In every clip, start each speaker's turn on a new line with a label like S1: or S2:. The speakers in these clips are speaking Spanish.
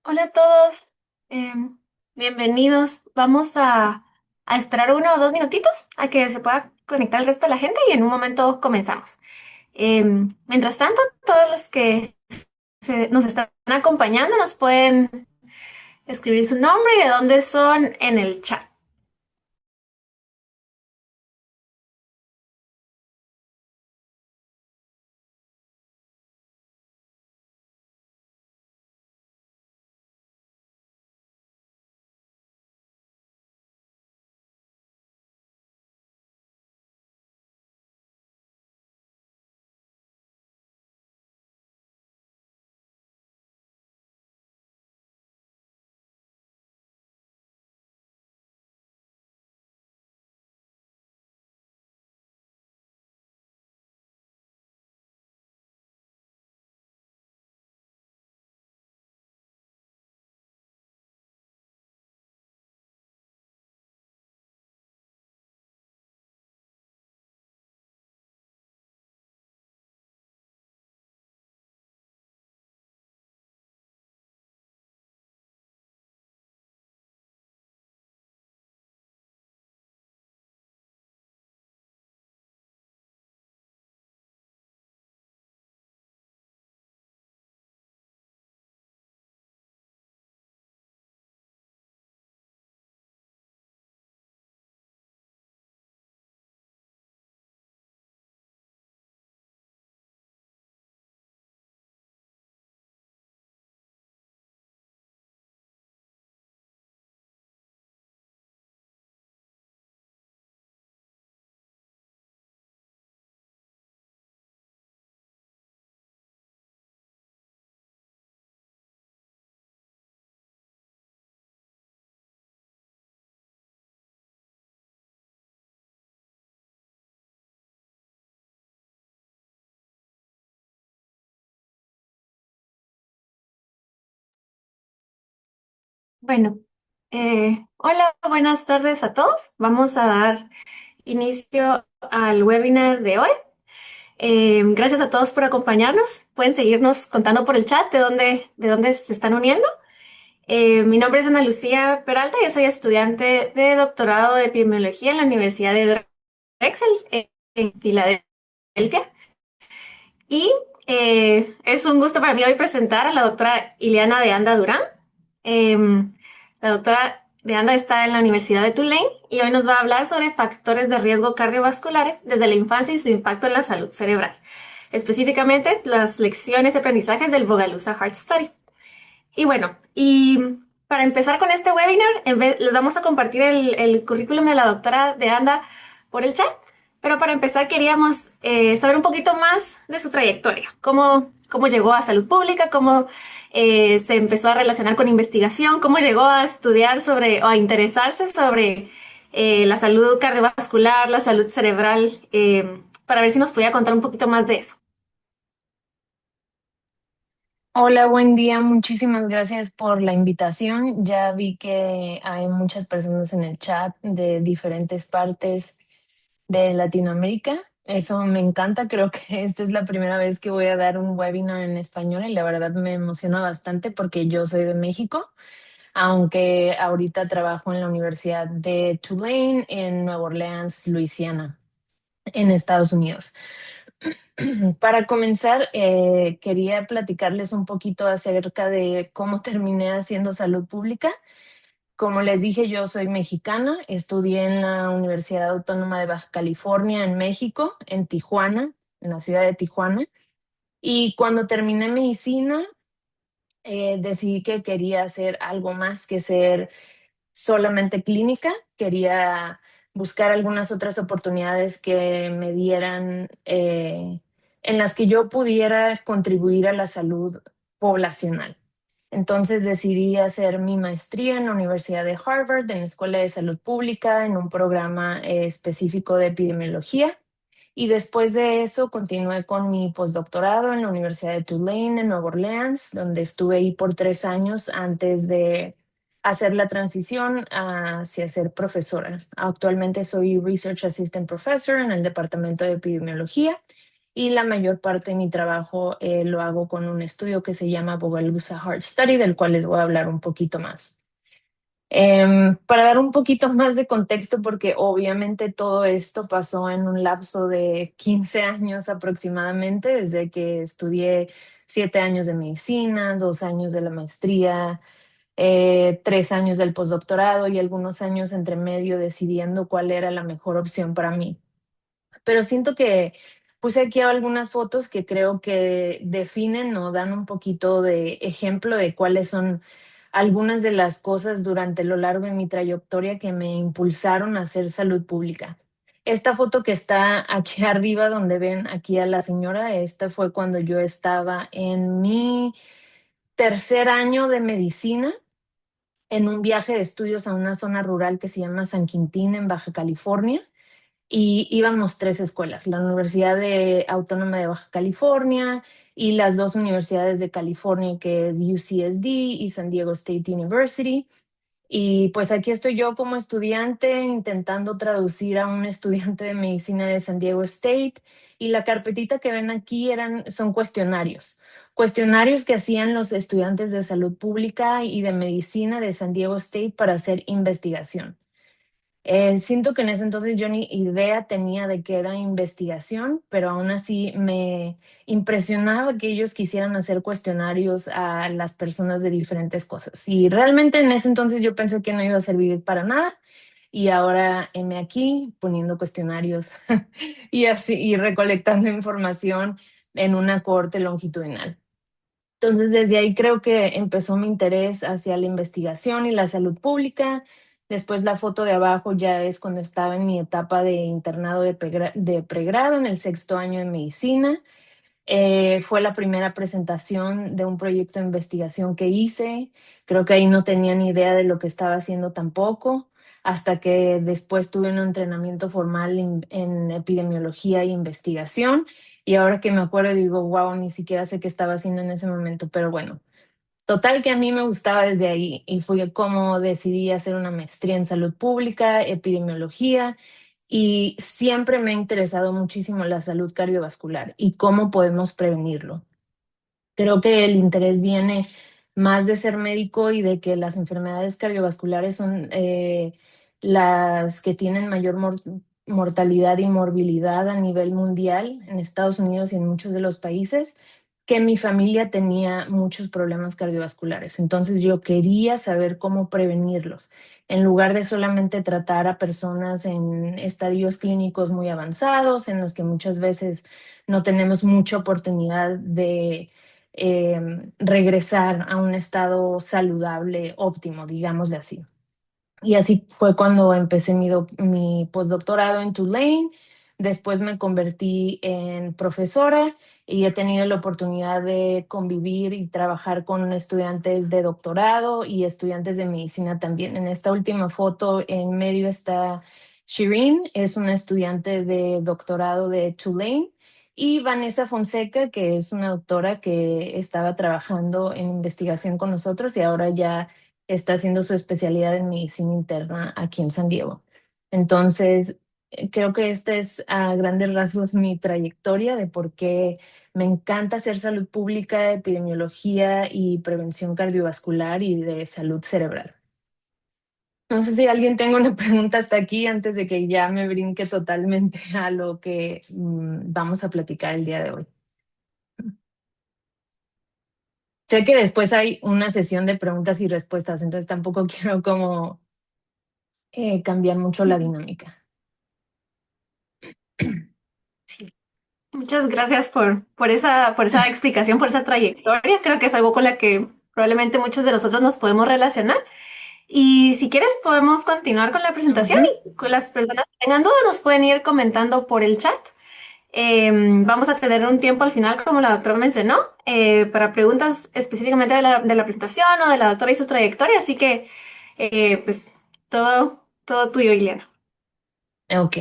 S1: Hola a todos, Em, bienvenidos. Vamos a esperar 1 o 2 minutitos a que se pueda conectar el resto de la gente y en un momento comenzamos. Mientras tanto, todos los que nos están acompañando nos pueden escribir su nombre y de dónde son en el chat. Bueno, hola, buenas tardes a todos. Vamos a dar inicio al webinar de hoy. Gracias a todos por acompañarnos. Pueden seguirnos contando por el chat de dónde se están uniendo. Mi nombre es Ana Lucía Peralta, yo soy estudiante de doctorado de epidemiología en la Universidad de Drexel en Filadelfia. Y es un gusto para mí hoy presentar a la doctora Ileana de Anda Durán. La doctora de Anda está en la Universidad de Tulane y hoy nos va a hablar sobre factores de riesgo cardiovasculares desde la infancia y su impacto en la salud cerebral. Específicamente, las lecciones y aprendizajes del Bogalusa Heart Study. Y bueno, para empezar con este webinar, les vamos a compartir el currículum de la doctora de Anda por el chat, pero para empezar queríamos saber un poquito más de su trayectoria, cómo llegó a salud pública, cómo se empezó a relacionar con investigación, cómo llegó a estudiar sobre o a interesarse sobre la salud cardiovascular, la salud cerebral, para ver si nos podía contar un poquito más de eso.
S2: Hola, buen día. Muchísimas gracias por la invitación. Ya vi que hay muchas personas en el chat de diferentes partes de Latinoamérica. Eso me encanta. Creo que esta es la primera vez que voy a dar un webinar en español y la verdad me emociona bastante porque yo soy de México, aunque ahorita trabajo en la Universidad de Tulane en Nueva Orleans, Luisiana, en Estados Unidos. Para comenzar, quería platicarles un poquito acerca de cómo terminé haciendo salud pública. Como les dije, yo soy mexicana, estudié en la Universidad Autónoma de Baja California en México, en Tijuana, en la ciudad de Tijuana. Y cuando terminé medicina, decidí que quería hacer algo más que ser solamente clínica, quería buscar algunas otras oportunidades que me dieran, en las que yo pudiera contribuir a la salud poblacional. Entonces decidí hacer mi maestría en la Universidad de Harvard, en la Escuela de Salud Pública, en un programa específico de epidemiología. Y después de eso continué con mi postdoctorado en la Universidad de Tulane en Nueva Orleans, donde estuve ahí por 3 años antes de hacer la transición hacia ser profesora. Actualmente soy Research Assistant Professor en el Departamento de Epidemiología y la mayor parte de mi trabajo lo hago con un estudio que se llama Bogalusa Heart Study, del cual les voy a hablar un poquito más. Para dar un poquito más de contexto, porque obviamente todo esto pasó en un lapso de 15 años aproximadamente, desde que estudié 7 años de medicina, 2 años de la maestría, 3 años del postdoctorado y algunos años entre medio decidiendo cuál era la mejor opción para mí. Pero siento que puse aquí algunas fotos que creo que definen o dan un poquito de ejemplo de cuáles son algunas de las cosas durante lo largo de mi trayectoria que me impulsaron a hacer salud pública. Esta foto que está aquí arriba, donde ven aquí a la señora, esta fue cuando yo estaba en mi tercer año de medicina en un viaje de estudios a una zona rural que se llama San Quintín en Baja California y íbamos tres escuelas, la Autónoma de Baja California y las dos universidades de California, que es UCSD y San Diego State University. Y pues aquí estoy yo como estudiante intentando traducir a un estudiante de medicina de San Diego State y la carpetita que ven aquí son cuestionarios, cuestionarios que hacían los estudiantes de salud pública y de medicina de San Diego State para hacer investigación. Siento que en ese entonces yo ni idea tenía de qué era investigación, pero aún así me impresionaba que ellos quisieran hacer cuestionarios a las personas de diferentes cosas. Y realmente en ese entonces yo pensé que no iba a servir para nada. Y ahora heme aquí poniendo cuestionarios y así y recolectando información en una cohorte longitudinal. Entonces, desde ahí creo que empezó mi interés hacia la investigación y la salud pública. Después la foto de abajo ya es cuando estaba en mi etapa de internado de pregrado en el sexto año de medicina. Fue la primera presentación de un proyecto de investigación que hice. Creo que ahí no tenía ni idea de lo que estaba haciendo tampoco, hasta que después tuve un entrenamiento formal en epidemiología e investigación. Y ahora que me acuerdo digo, wow, ni siquiera sé qué estaba haciendo en ese momento, pero bueno, total que a mí me gustaba desde ahí y fue como decidí hacer una maestría en salud pública, epidemiología y siempre me ha interesado muchísimo la salud cardiovascular y cómo podemos prevenirlo. Creo que el interés viene más de ser médico y de que las enfermedades cardiovasculares son las que tienen mayor mortalidad y morbilidad a nivel mundial en Estados Unidos y en muchos de los países, que mi familia tenía muchos problemas cardiovasculares. Entonces yo quería saber cómo prevenirlos, en lugar de solamente tratar a personas en estadios clínicos muy avanzados, en los que muchas veces no tenemos mucha oportunidad de regresar a un estado saludable óptimo, digámosle así. Y así fue cuando empecé mi postdoctorado en Tulane. Después me convertí en profesora y he tenido la oportunidad de convivir y trabajar con estudiantes de doctorado y estudiantes de medicina también. En esta última foto en medio está Shireen, es una estudiante de doctorado de Tulane, y Vanessa Fonseca, que es una doctora que estaba trabajando en investigación con nosotros y ahora ya está haciendo su especialidad en medicina interna aquí en San Diego. Entonces, creo que esta es a grandes rasgos mi trayectoria de por qué me encanta hacer salud pública, epidemiología y prevención cardiovascular y de salud cerebral. No sé si alguien tenga una pregunta hasta aquí antes de que ya me brinque totalmente a lo que vamos a platicar el día de hoy. Sé que después hay una sesión de preguntas y respuestas, entonces tampoco quiero como cambiar mucho la dinámica.
S1: Sí. Muchas gracias por esa explicación, por esa trayectoria. Creo que es algo con la que probablemente muchos de nosotros nos podemos relacionar. Y si quieres, podemos continuar con la presentación
S2: Ujú.
S1: y con las personas que tengan dudas nos pueden ir comentando por el chat. Vamos a tener un tiempo al final, como la doctora mencionó, para preguntas específicamente de la presentación o de la doctora y su trayectoria. Así que, pues, todo tuyo, Ileana.
S2: Ok.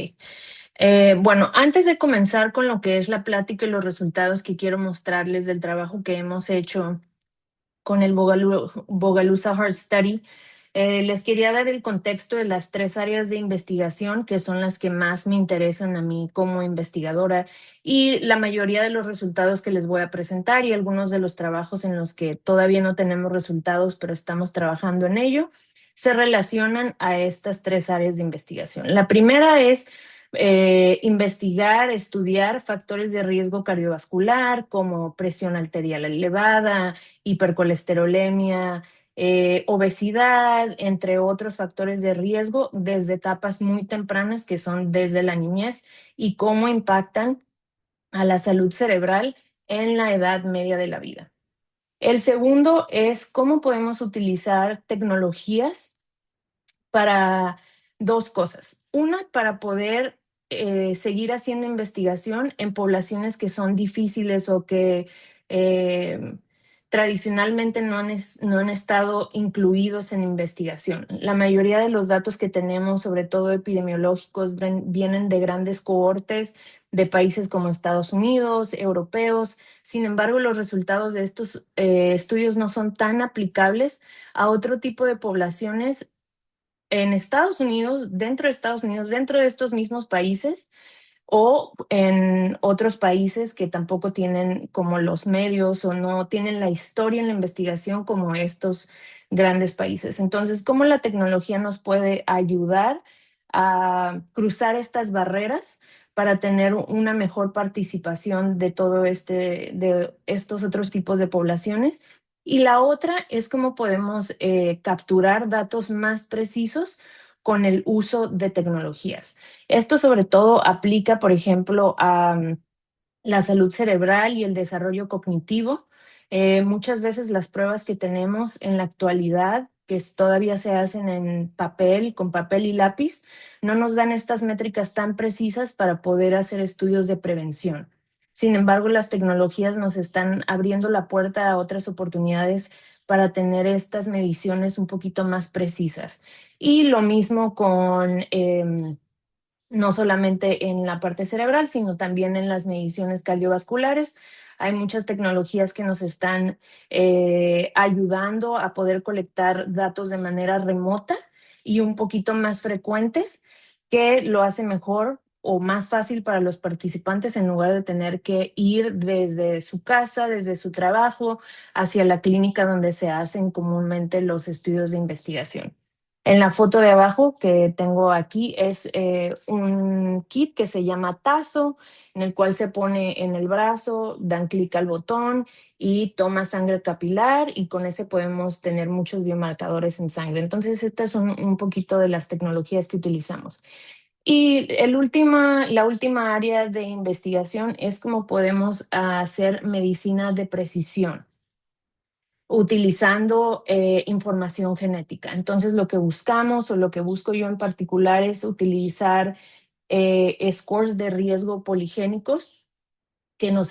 S2: Bueno, antes de comenzar con lo que es la plática y los resultados que quiero mostrarles del trabajo que hemos hecho con el Bogalusa Heart Study, Les quería dar el contexto de las tres áreas de investigación que son las que más me interesan a mí como investigadora y la mayoría de los resultados que les voy a presentar y algunos de los trabajos en los que todavía no tenemos resultados, pero estamos trabajando en ello, se relacionan a estas tres áreas de investigación. La primera es investigar, estudiar factores de riesgo cardiovascular como presión arterial elevada, hipercolesterolemia, obesidad, entre otros factores de riesgo desde etapas muy tempranas que son desde la niñez y cómo impactan a la salud cerebral en la edad media de la vida. El segundo es cómo podemos utilizar tecnologías para dos cosas. Una, para poder seguir haciendo investigación en poblaciones que son difíciles o que tradicionalmente no han estado incluidos en investigación. La mayoría de los datos que tenemos, sobre todo epidemiológicos, vienen de grandes cohortes de países como Estados Unidos, europeos. Sin embargo, los resultados de estos estudios no son tan aplicables a otro tipo de poblaciones en Estados Unidos, dentro de estos mismos países o en otros países que tampoco tienen como los medios o no tienen la historia en la investigación como estos grandes países. Entonces, ¿cómo la tecnología nos puede ayudar a cruzar estas barreras para tener una mejor participación de de estos otros tipos de poblaciones? Y la otra es cómo podemos capturar datos más precisos con el uso de tecnologías. Esto sobre todo aplica, por ejemplo, a la salud cerebral y el desarrollo cognitivo. Muchas veces las pruebas que tenemos en la actualidad, todavía se hacen en papel, con papel y lápiz, no nos dan estas métricas tan precisas para poder hacer estudios de prevención. Sin embargo, las tecnologías nos están abriendo la puerta a otras oportunidades para tener estas mediciones un poquito más precisas. Y lo mismo con no solamente en la parte cerebral, sino también en las mediciones cardiovasculares. Hay muchas tecnologías que nos están ayudando a poder colectar datos de manera remota y un poquito más frecuentes, que lo hace mejor o más fácil para los participantes en lugar de tener que ir desde su casa, desde su trabajo, hacia la clínica donde se hacen comúnmente los estudios de investigación. En la foto de abajo que tengo aquí es un kit que se llama Tazo, en el cual se pone en el brazo, dan clic al botón y toma sangre capilar y con ese podemos tener muchos biomarcadores en sangre. Entonces, estas son un poquito de las tecnologías que utilizamos. Y la última área de investigación es cómo podemos hacer medicina de precisión utilizando información genética. Entonces, lo que buscamos o lo que busco yo en particular es utilizar scores de riesgo poligénicos que nos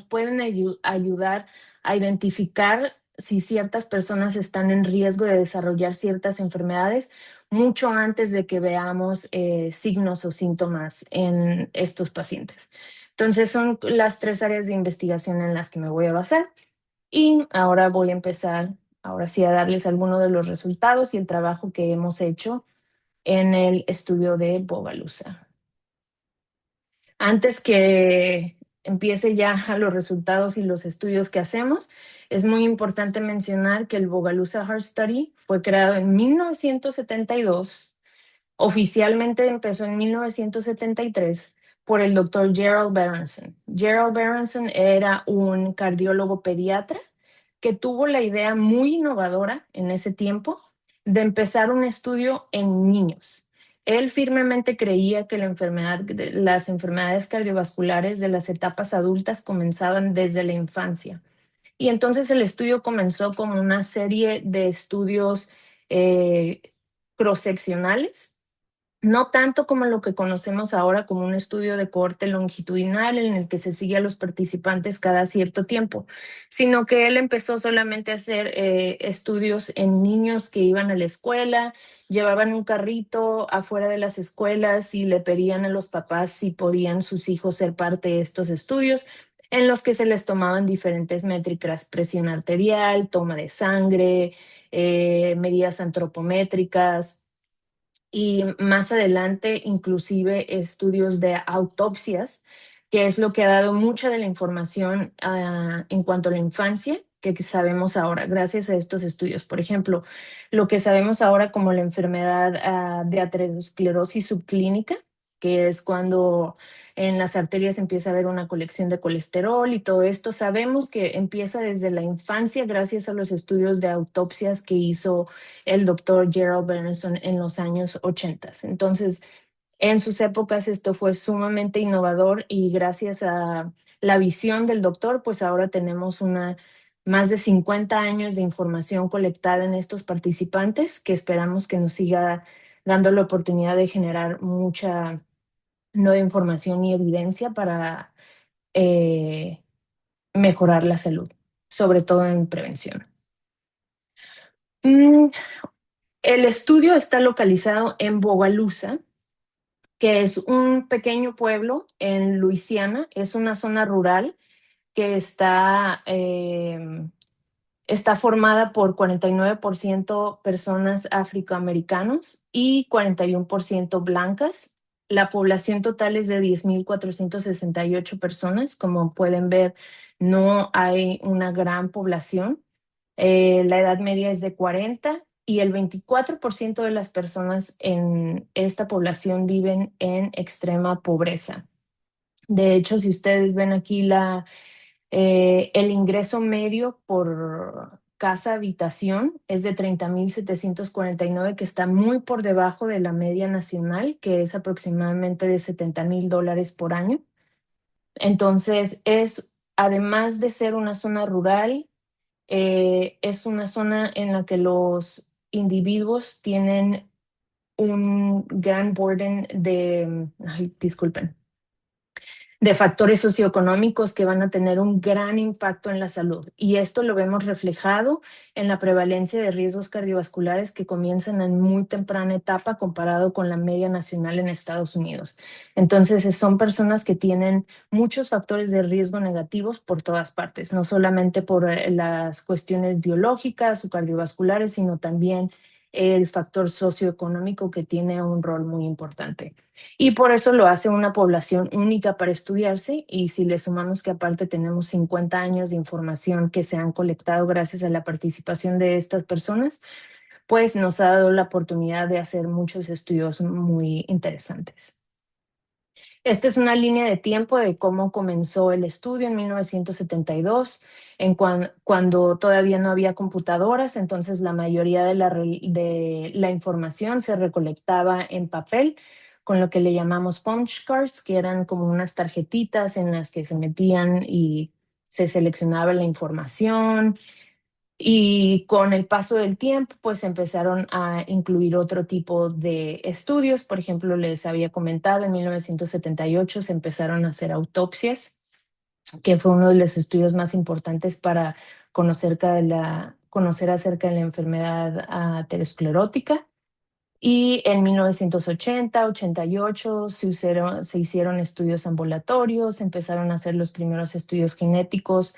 S2: pueden ayudar a identificar si ciertas personas están en riesgo de desarrollar ciertas enfermedades mucho antes de que veamos signos o síntomas en estos pacientes. Entonces, son las tres áreas de investigación en las que me voy a basar. Y ahora voy a empezar, ahora sí, a darles algunos de los resultados y el trabajo que hemos hecho en el estudio de Bogalusa. Antes que empiece ya a los resultados y los estudios que hacemos, es muy importante mencionar que el Bogalusa Heart Study fue creado en 1972. Oficialmente empezó en 1973 por el doctor Gerald Berenson. Gerald Berenson era un cardiólogo pediatra que tuvo la idea muy innovadora en ese tiempo de empezar un estudio en niños. Él firmemente creía que las enfermedades cardiovasculares de las etapas adultas comenzaban desde la infancia. Y entonces el estudio comenzó como una serie de estudios eh, cross-seccionales, no tanto como lo que conocemos ahora como un estudio de corte longitudinal en el que se sigue a los participantes cada cierto tiempo, sino que él empezó solamente a hacer estudios en niños que iban a la escuela, llevaban un carrito afuera de las escuelas y le pedían a los papás si podían sus hijos ser parte de estos estudios. en los que se les tomaban diferentes métricas, presión arterial, toma de sangre, medidas antropométricas y más adelante inclusive estudios de autopsias, que es lo que ha dado mucha de la información en cuanto a la infancia que sabemos ahora, gracias a estos estudios. Por ejemplo, lo que sabemos ahora como la enfermedad de aterosclerosis subclínica, que es cuando en las arterias empieza a haber una colección de colesterol y todo esto. Sabemos que empieza desde la infancia gracias a los estudios de autopsias que hizo el doctor Gerald Bernson en los años 80. Entonces, en sus épocas esto fue sumamente innovador y gracias a la visión del doctor, pues ahora tenemos más de 50 años de información colectada en estos participantes que esperamos que nos siga dando la oportunidad de generar mucha nueva información y evidencia para eh, mejorar la salud, sobre todo en prevención. Mm, el estudio está localizado en Bogalusa, que es un pequeño pueblo en Luisiana. Es una zona rural que está formada por 49% personas afroamericanos y 41% blancas. La población total es de 10.468 personas. Como pueden ver, no hay una gran población. La edad media es de 40 y el 24% de las personas en esta población viven en extrema pobreza. De hecho, si ustedes ven aquí el ingreso medio por casa habitación es de 30.749, que está muy por debajo de la media nacional, que es aproximadamente de $70,000 por año. Entonces, además de ser una zona rural, es una zona en la que los individuos tienen un gran burden ay, disculpen, de factores socioeconómicos que van a tener un gran impacto en la salud. Y esto lo vemos reflejado en la prevalencia de riesgos cardiovasculares que comienzan en muy temprana etapa comparado con la media nacional en Estados Unidos. Entonces, son personas que tienen muchos factores de riesgo negativos por todas partes, no solamente por las cuestiones biológicas o cardiovasculares, sino también el factor socioeconómico que tiene un rol muy importante. Y por eso lo hace una población única para estudiarse, y si le sumamos que aparte tenemos 50 años de información que se han colectado gracias a la participación de estas personas, pues nos ha dado la oportunidad de hacer muchos estudios muy interesantes. Esta es una línea de tiempo de cómo comenzó el estudio en 1972, cuando todavía no había computadoras. Entonces la mayoría de la información se recolectaba en papel, con lo que le llamamos punch cards, que eran como unas tarjetitas en las que se metían y se seleccionaba la información. Y con el paso del tiempo, pues empezaron a incluir otro tipo de estudios. Por ejemplo, les había comentado, en 1978 se empezaron a hacer autopsias, que fue uno de los estudios más importantes para conocer acerca de la enfermedad aterosclerótica. Y en 1980, 88 se hicieron estudios ambulatorios, empezaron a hacer los primeros estudios genéticos,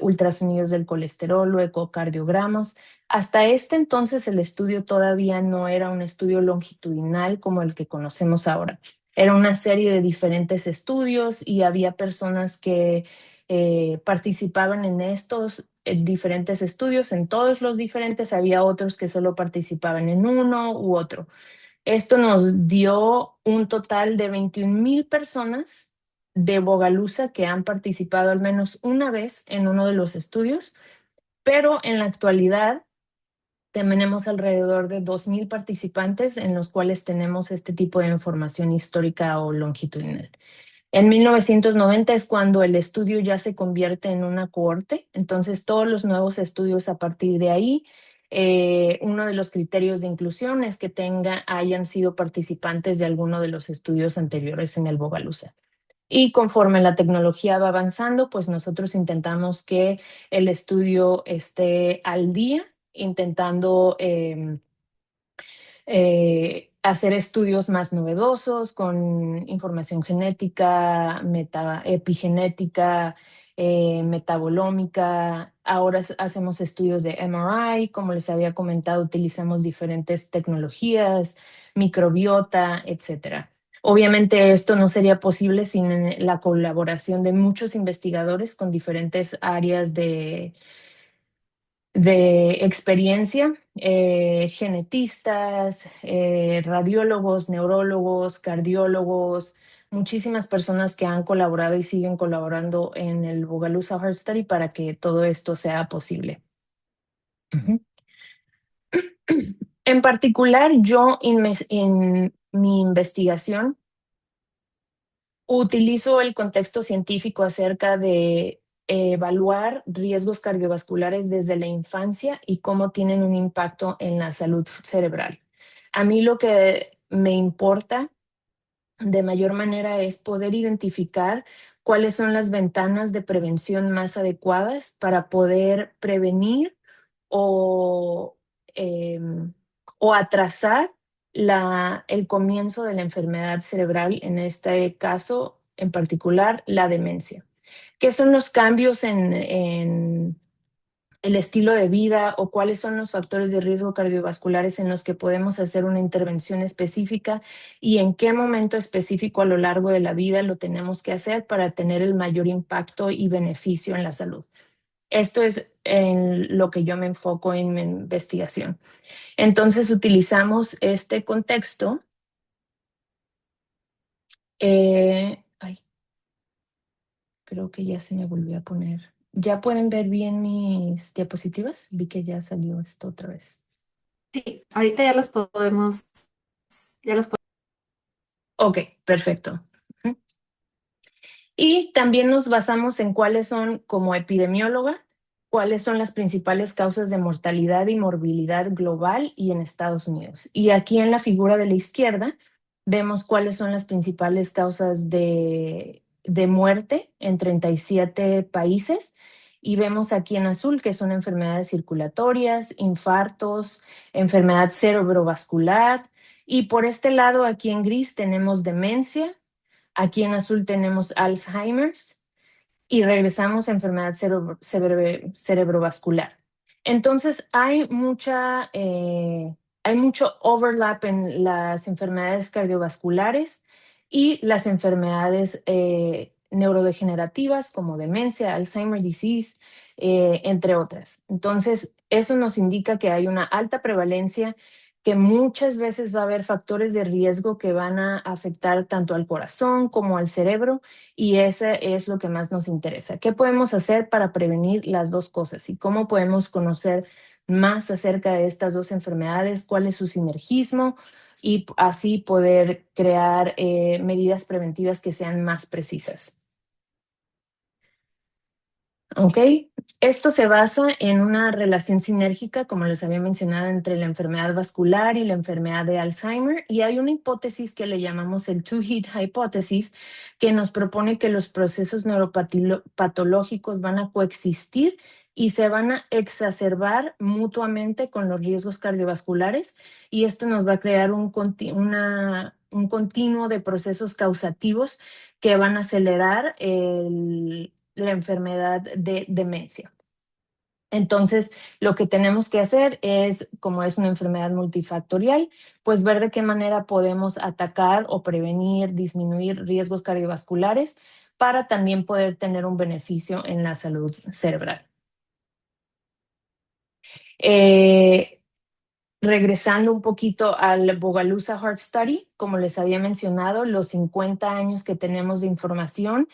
S2: ultrasonidos del colesterol o ecocardiogramas. Hasta este entonces el estudio todavía no era un estudio longitudinal como el que conocemos ahora. Era una serie de diferentes estudios y había personas que participaban en estos diferentes estudios. En todos los diferentes había otros que solo participaban en uno u otro. Esto nos dio un total de 21,000 personas de Bogalusa que han participado al menos una vez en uno de los estudios, pero en la actualidad tenemos alrededor de 2,000 participantes en los cuales tenemos este tipo de información histórica o longitudinal. En 1990 es cuando el estudio ya se convierte en una cohorte. Entonces todos los nuevos estudios a partir de ahí, uno de los criterios de inclusión es que hayan sido participantes de alguno de los estudios anteriores en el Bogalusa. Y conforme la tecnología va avanzando, pues nosotros intentamos que el estudio esté al día, intentando hacer estudios más novedosos con información genética, epigenética, metabolómica. Ahora hacemos estudios de MRI, como les había comentado, utilizamos diferentes tecnologías, microbiota, etcétera. Obviamente esto no sería posible sin la colaboración de muchos investigadores con diferentes áreas de experiencia, genetistas, radiólogos, neurólogos, cardiólogos, muchísimas personas que han colaborado y siguen colaborando en el Bogalusa Heart Study para que todo esto sea posible. Ujú. En particular, yo en mi investigación utilizo el contexto científico acerca de evaluar riesgos cardiovasculares desde la infancia y cómo tienen un impacto en la salud cerebral. A mí lo que me importa de mayor manera es poder identificar cuáles son las ventanas de prevención más adecuadas para poder prevenir o, em, o atrasar el comienzo de la enfermedad cerebral, en este caso en particular la demencia. ¿Qué son los cambios en el estilo de vida o cuáles son los factores de riesgo cardiovasculares en los que podemos hacer una intervención específica y en qué momento específico a lo largo de la vida lo tenemos que hacer para tener el mayor impacto y beneficio en la salud? Esto es en lo que yo me enfoco en mi investigación. Entonces utilizamos este contexto. Ay, creo que ya se me volvió a poner. ¿Ya pueden ver bien mis diapositivas? Vi que ya salió esto otra vez.
S1: Sí, ahorita ya los podemos, ya los podemos.
S2: Ok, perfecto. Ujú. Y también nos basamos en cuáles son, como epidemióloga, cuáles son las principales causas de mortalidad y morbilidad global y en Estados Unidos. Y aquí en la figura de la izquierda vemos cuáles son las principales causas de muerte en 37 países. Y vemos aquí en azul que son enfermedades circulatorias, infartos, enfermedad cerebrovascular. Y por este lado, aquí en gris, tenemos demencia. Aquí en azul tenemos Alzheimer's y regresamos a enfermedad cerebrovascular. Entonces, hay mucho overlap en las enfermedades cardiovasculares y las enfermedades neurodegenerativas como demencia, Alzheimer's disease, entre otras. Entonces, eso nos indica que hay una alta prevalencia, que muchas veces va a haber factores de riesgo que van a afectar tanto al corazón como al cerebro, y ese es lo que más nos interesa. ¿Qué podemos hacer para prevenir las dos cosas y cómo podemos conocer más acerca de estas dos enfermedades, cuál es su sinergismo y así poder crear medidas preventivas que sean más precisas? ¿Ok? Esto se basa en una relación sinérgica, como les había mencionado, entre la enfermedad vascular y la enfermedad de Alzheimer, y hay una hipótesis que le llamamos el two-hit hypothesis, que nos propone que los procesos neuropatológicos van a coexistir y se van a exacerbar mutuamente con los riesgos cardiovasculares, y esto nos va a crear un continuo de procesos causativos que van a acelerar la enfermedad de demencia. Entonces, lo que tenemos que hacer es, como es una enfermedad multifactorial, pues ver de qué manera podemos atacar o prevenir, disminuir riesgos cardiovasculares para también poder tener un beneficio en la salud cerebral. Eh, Regresando un poquito al Bogalusa Heart Study, como les había mencionado, los 50 años que tenemos de información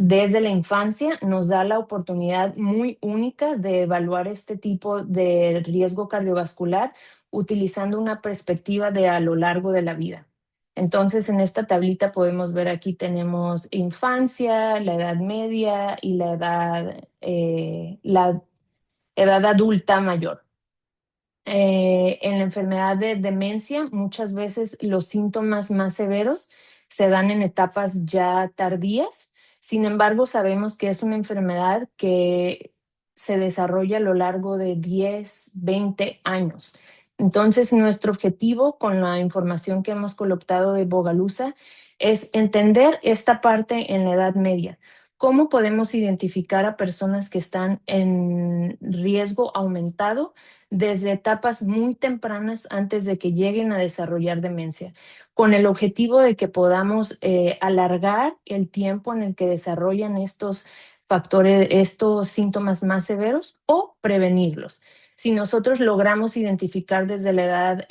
S2: desde la infancia nos da la oportunidad muy única de evaluar este tipo de riesgo cardiovascular utilizando una perspectiva de a lo largo de la vida. Entonces, en esta tablita podemos ver aquí tenemos infancia, la edad media y la edad adulta mayor. En la enfermedad de demencia, muchas veces los síntomas más severos se dan en etapas ya tardías. Sin embargo, sabemos que es una enfermedad que se desarrolla a lo largo de 10, 20 años. Entonces, nuestro objetivo con la información que hemos colectado de Bogalusa es entender esta parte en la Edad Media. ¿Cómo podemos identificar a personas que están en riesgo aumentado desde etapas muy tempranas antes de que lleguen a desarrollar demencia? Con el objetivo de que podamos alargar el tiempo en el que desarrollan estos factores, estos síntomas más severos o prevenirlos. Si nosotros logramos identificar desde la edad,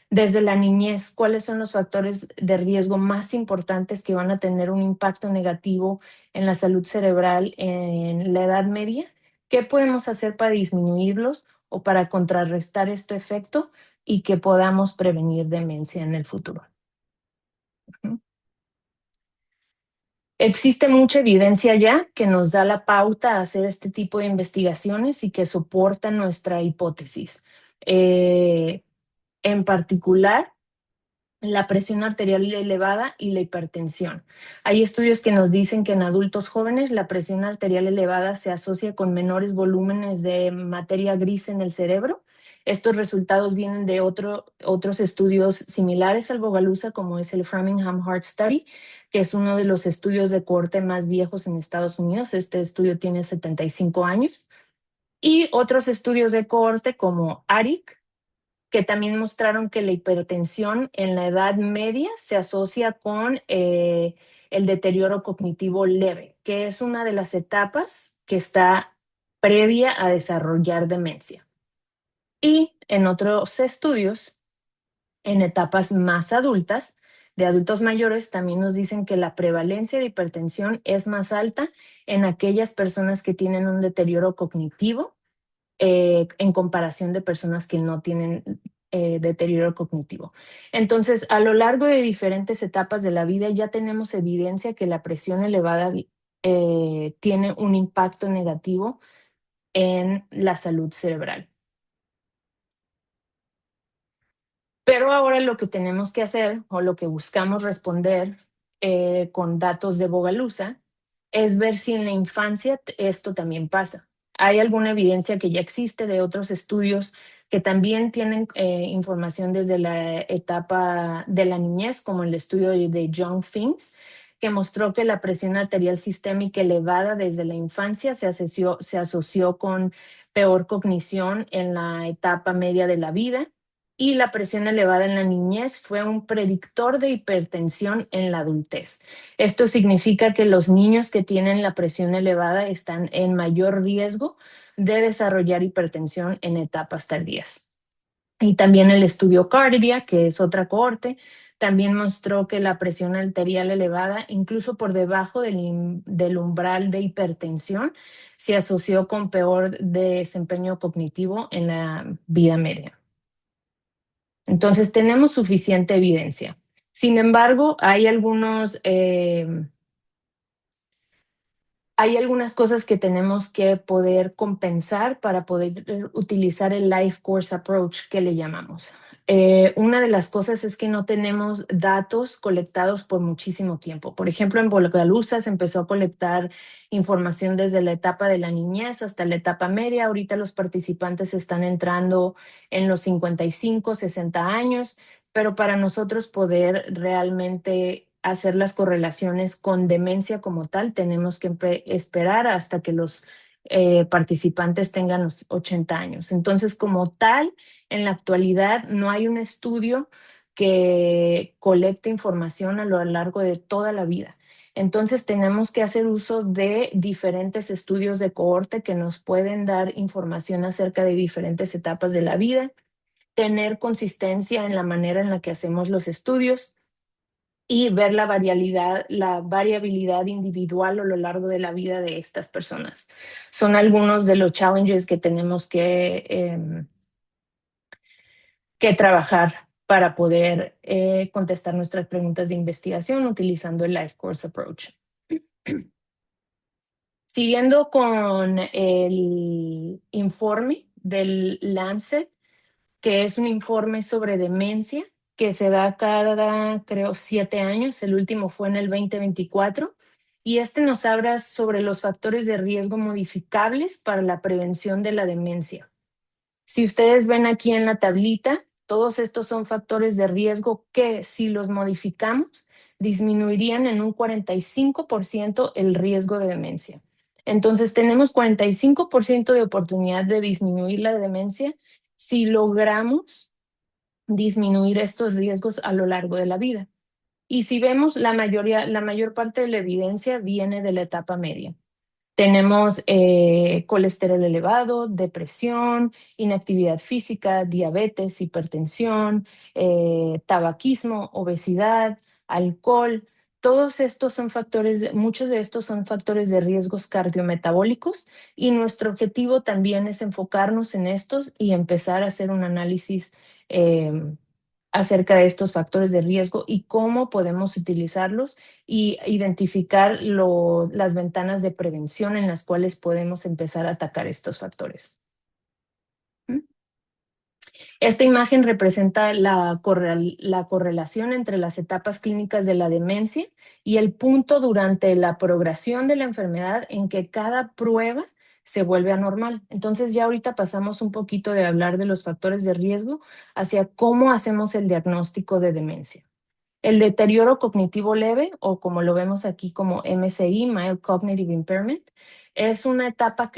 S2: desde la niñez, cuáles son los factores de riesgo más importantes que van a tener un impacto negativo en la salud cerebral en la edad media, ¿qué podemos hacer para disminuirlos o para contrarrestar este efecto y que podamos prevenir demencia en el futuro? Ujú. Existe mucha evidencia ya que nos da la pauta a hacer este tipo de investigaciones y que soporta nuestra hipótesis. Eh, en particular, la presión arterial elevada y la hipertensión. Hay estudios que nos dicen que en adultos jóvenes la presión arterial elevada se asocia con menores volúmenes de materia gris en el cerebro. Estos resultados vienen de otros estudios similares al Bogalusa, como es el Framingham Heart Study, que es uno de los estudios de cohorte más viejos en Estados Unidos. Este estudio tiene 75 años. Y otros estudios de cohorte como ARIC, que también mostraron que la hipertensión en la edad media se asocia con el deterioro cognitivo leve, que es una de las etapas que está previa a desarrollar demencia. Y en otros estudios, en etapas más adultas, de adultos mayores, también nos dicen que la prevalencia de hipertensión es más alta en aquellas personas que tienen un deterioro cognitivo en comparación de personas que no tienen deterioro cognitivo. Entonces, a lo largo de diferentes etapas de la vida ya tenemos evidencia que la presión elevada tiene un impacto negativo en la salud cerebral. Pero ahora lo que tenemos que hacer o lo que buscamos responder con datos de Bogalusa es ver si en la infancia esto también pasa. Hay alguna evidencia que ya existe de otros estudios que también tienen información desde la etapa de la niñez, como el estudio de John Finks, que mostró que la presión arterial sistémica elevada desde la infancia se asoció con peor cognición en la etapa media de la vida y la presión elevada en la niñez fue un predictor de hipertensión en la adultez. Esto significa que los niños que tienen la presión elevada están en mayor riesgo de desarrollar hipertensión en etapas tardías. Y también el estudio Cardia, que es otra cohorte, también mostró que la presión arterial elevada, incluso por debajo del umbral de hipertensión, se asoció con peor desempeño cognitivo en la vida media. Entonces, tenemos suficiente evidencia. Sin embargo, hay algunas cosas que tenemos que poder compensar para poder utilizar el Life Course Approach que le llamamos. Una de las cosas es que no tenemos datos colectados por muchísimo tiempo. Por ejemplo, en Bogalusa se empezó a colectar información desde la etapa de la niñez hasta la etapa media. Ahorita los participantes están entrando en los 55, 60 años, pero para nosotros poder realmente hacer las correlaciones con demencia como tal, tenemos que esperar hasta que los participantes tengan los 80 años. Entonces, como tal, en la actualidad no hay un estudio que colecte información a lo largo de toda la vida. Entonces, tenemos que hacer uso de diferentes estudios de cohorte que nos pueden dar información acerca de diferentes etapas de la vida, tener consistencia en la manera en la que hacemos los estudios y ver la variabilidad individual a lo largo de la vida de estas personas. Son algunos de los challenges que tenemos que trabajar para poder contestar nuestras preguntas de investigación utilizando el Life Course Approach. Siguiendo con el informe del Lancet, que es un informe sobre demencia que se da cada, creo, 7 años. El último fue en el 2024. Y este nos habla sobre los factores de riesgo modificables para la prevención de la demencia. Si ustedes ven aquí en la tablita, todos estos son factores de riesgo que si los modificamos, disminuirían en un 45% el riesgo de demencia. Entonces, tenemos 45% de oportunidad de disminuir la demencia si logramos disminuir estos riesgos a lo largo de la vida. Y si vemos, la mayor parte de la evidencia viene de la etapa media. Tenemos colesterol elevado, depresión, inactividad física, diabetes, hipertensión, tabaquismo, obesidad, alcohol. Todos estos son factores, muchos de estos son factores de riesgos cardiometabólicos y nuestro objetivo también es enfocarnos en estos y empezar a hacer un análisis acerca de estos factores de riesgo y cómo podemos utilizarlos y identificar las ventanas de prevención en las cuales podemos empezar a atacar estos factores. Esta imagen representa la correlación entre las etapas clínicas de la demencia y el punto durante la progresión de la enfermedad en que cada prueba se vuelve anormal. Entonces ya ahorita pasamos un poquito de hablar de los factores de riesgo hacia cómo hacemos el diagnóstico de demencia. El deterioro cognitivo leve, o como lo vemos aquí como MCI, Mild Cognitive Impairment, es una etapa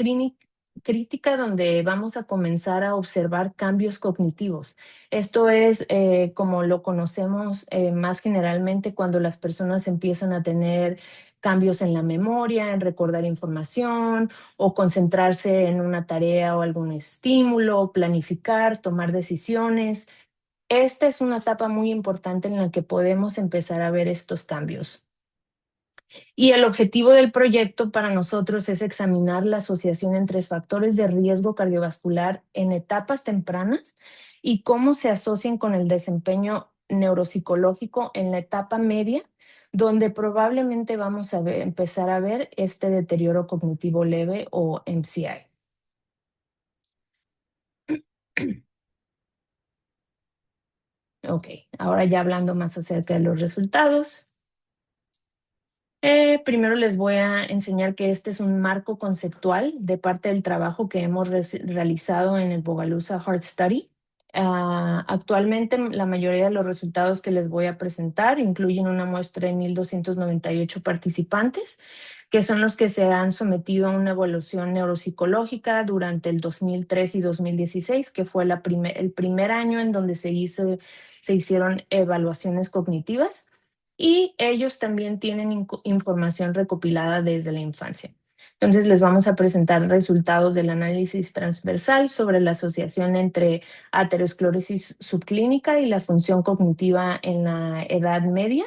S2: crítica donde vamos a comenzar a observar cambios cognitivos. Esto es como lo conocemos más generalmente cuando las personas empiezan a tener cambios en la memoria, en recordar información o concentrarse en una tarea o algún estímulo, planificar, tomar decisiones. Esta es una etapa muy importante en la que podemos empezar a ver estos cambios. Y el objetivo del proyecto para nosotros es examinar la asociación entre factores de riesgo cardiovascular en etapas tempranas y cómo se asocian con el desempeño neuropsicológico en la etapa media, donde probablemente vamos a empezar a ver este deterioro cognitivo leve o MCI. Ok, ahora ya hablando más acerca de los resultados. Primero les voy a enseñar que este es un marco conceptual de parte del trabajo que hemos realizado en el Bogalusa Heart Study. Actualmente la mayoría de los resultados que les voy a presentar incluyen una muestra de 1,298 participantes, que son los que se han sometido a una evaluación neuropsicológica durante el 2003 y 2016, que fue el primer año en donde se hicieron evaluaciones cognitivas y ellos también tienen información recopilada desde la infancia. Entonces les vamos a presentar resultados del análisis transversal sobre la asociación entre aterosclerosis subclínica y la función cognitiva en la edad media,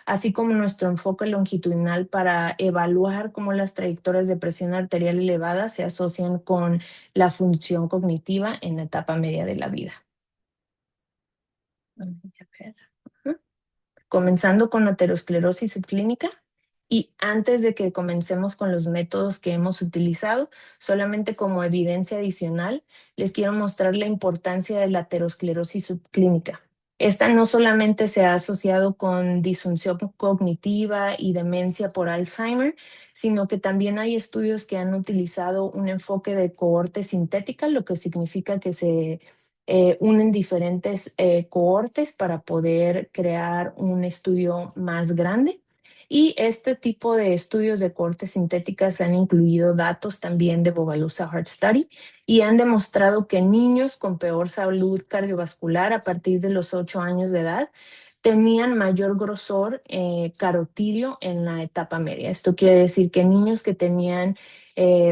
S2: así como nuestro enfoque longitudinal para evaluar cómo las trayectorias de presión arterial elevada se asocian con la función cognitiva en la etapa media de la vida. Vamos a ver. Comenzando con aterosclerosis subclínica. Y antes de que comencemos con los métodos que hemos utilizado, solamente como evidencia adicional, les quiero mostrar la importancia de la aterosclerosis subclínica. Esta no solamente se ha asociado con disfunción cognitiva y demencia por Alzheimer, sino que también hay estudios que han utilizado un enfoque de cohorte sintética, lo que significa que se unen diferentes cohortes para poder crear un estudio más grande. Y este tipo de estudios de cohortes sintéticas han incluido datos también de Bogalusa Heart Study y han demostrado que niños con peor salud cardiovascular a partir de los 8 años de edad tenían mayor grosor carotidio en la etapa media. Esto quiere decir que niños que tenían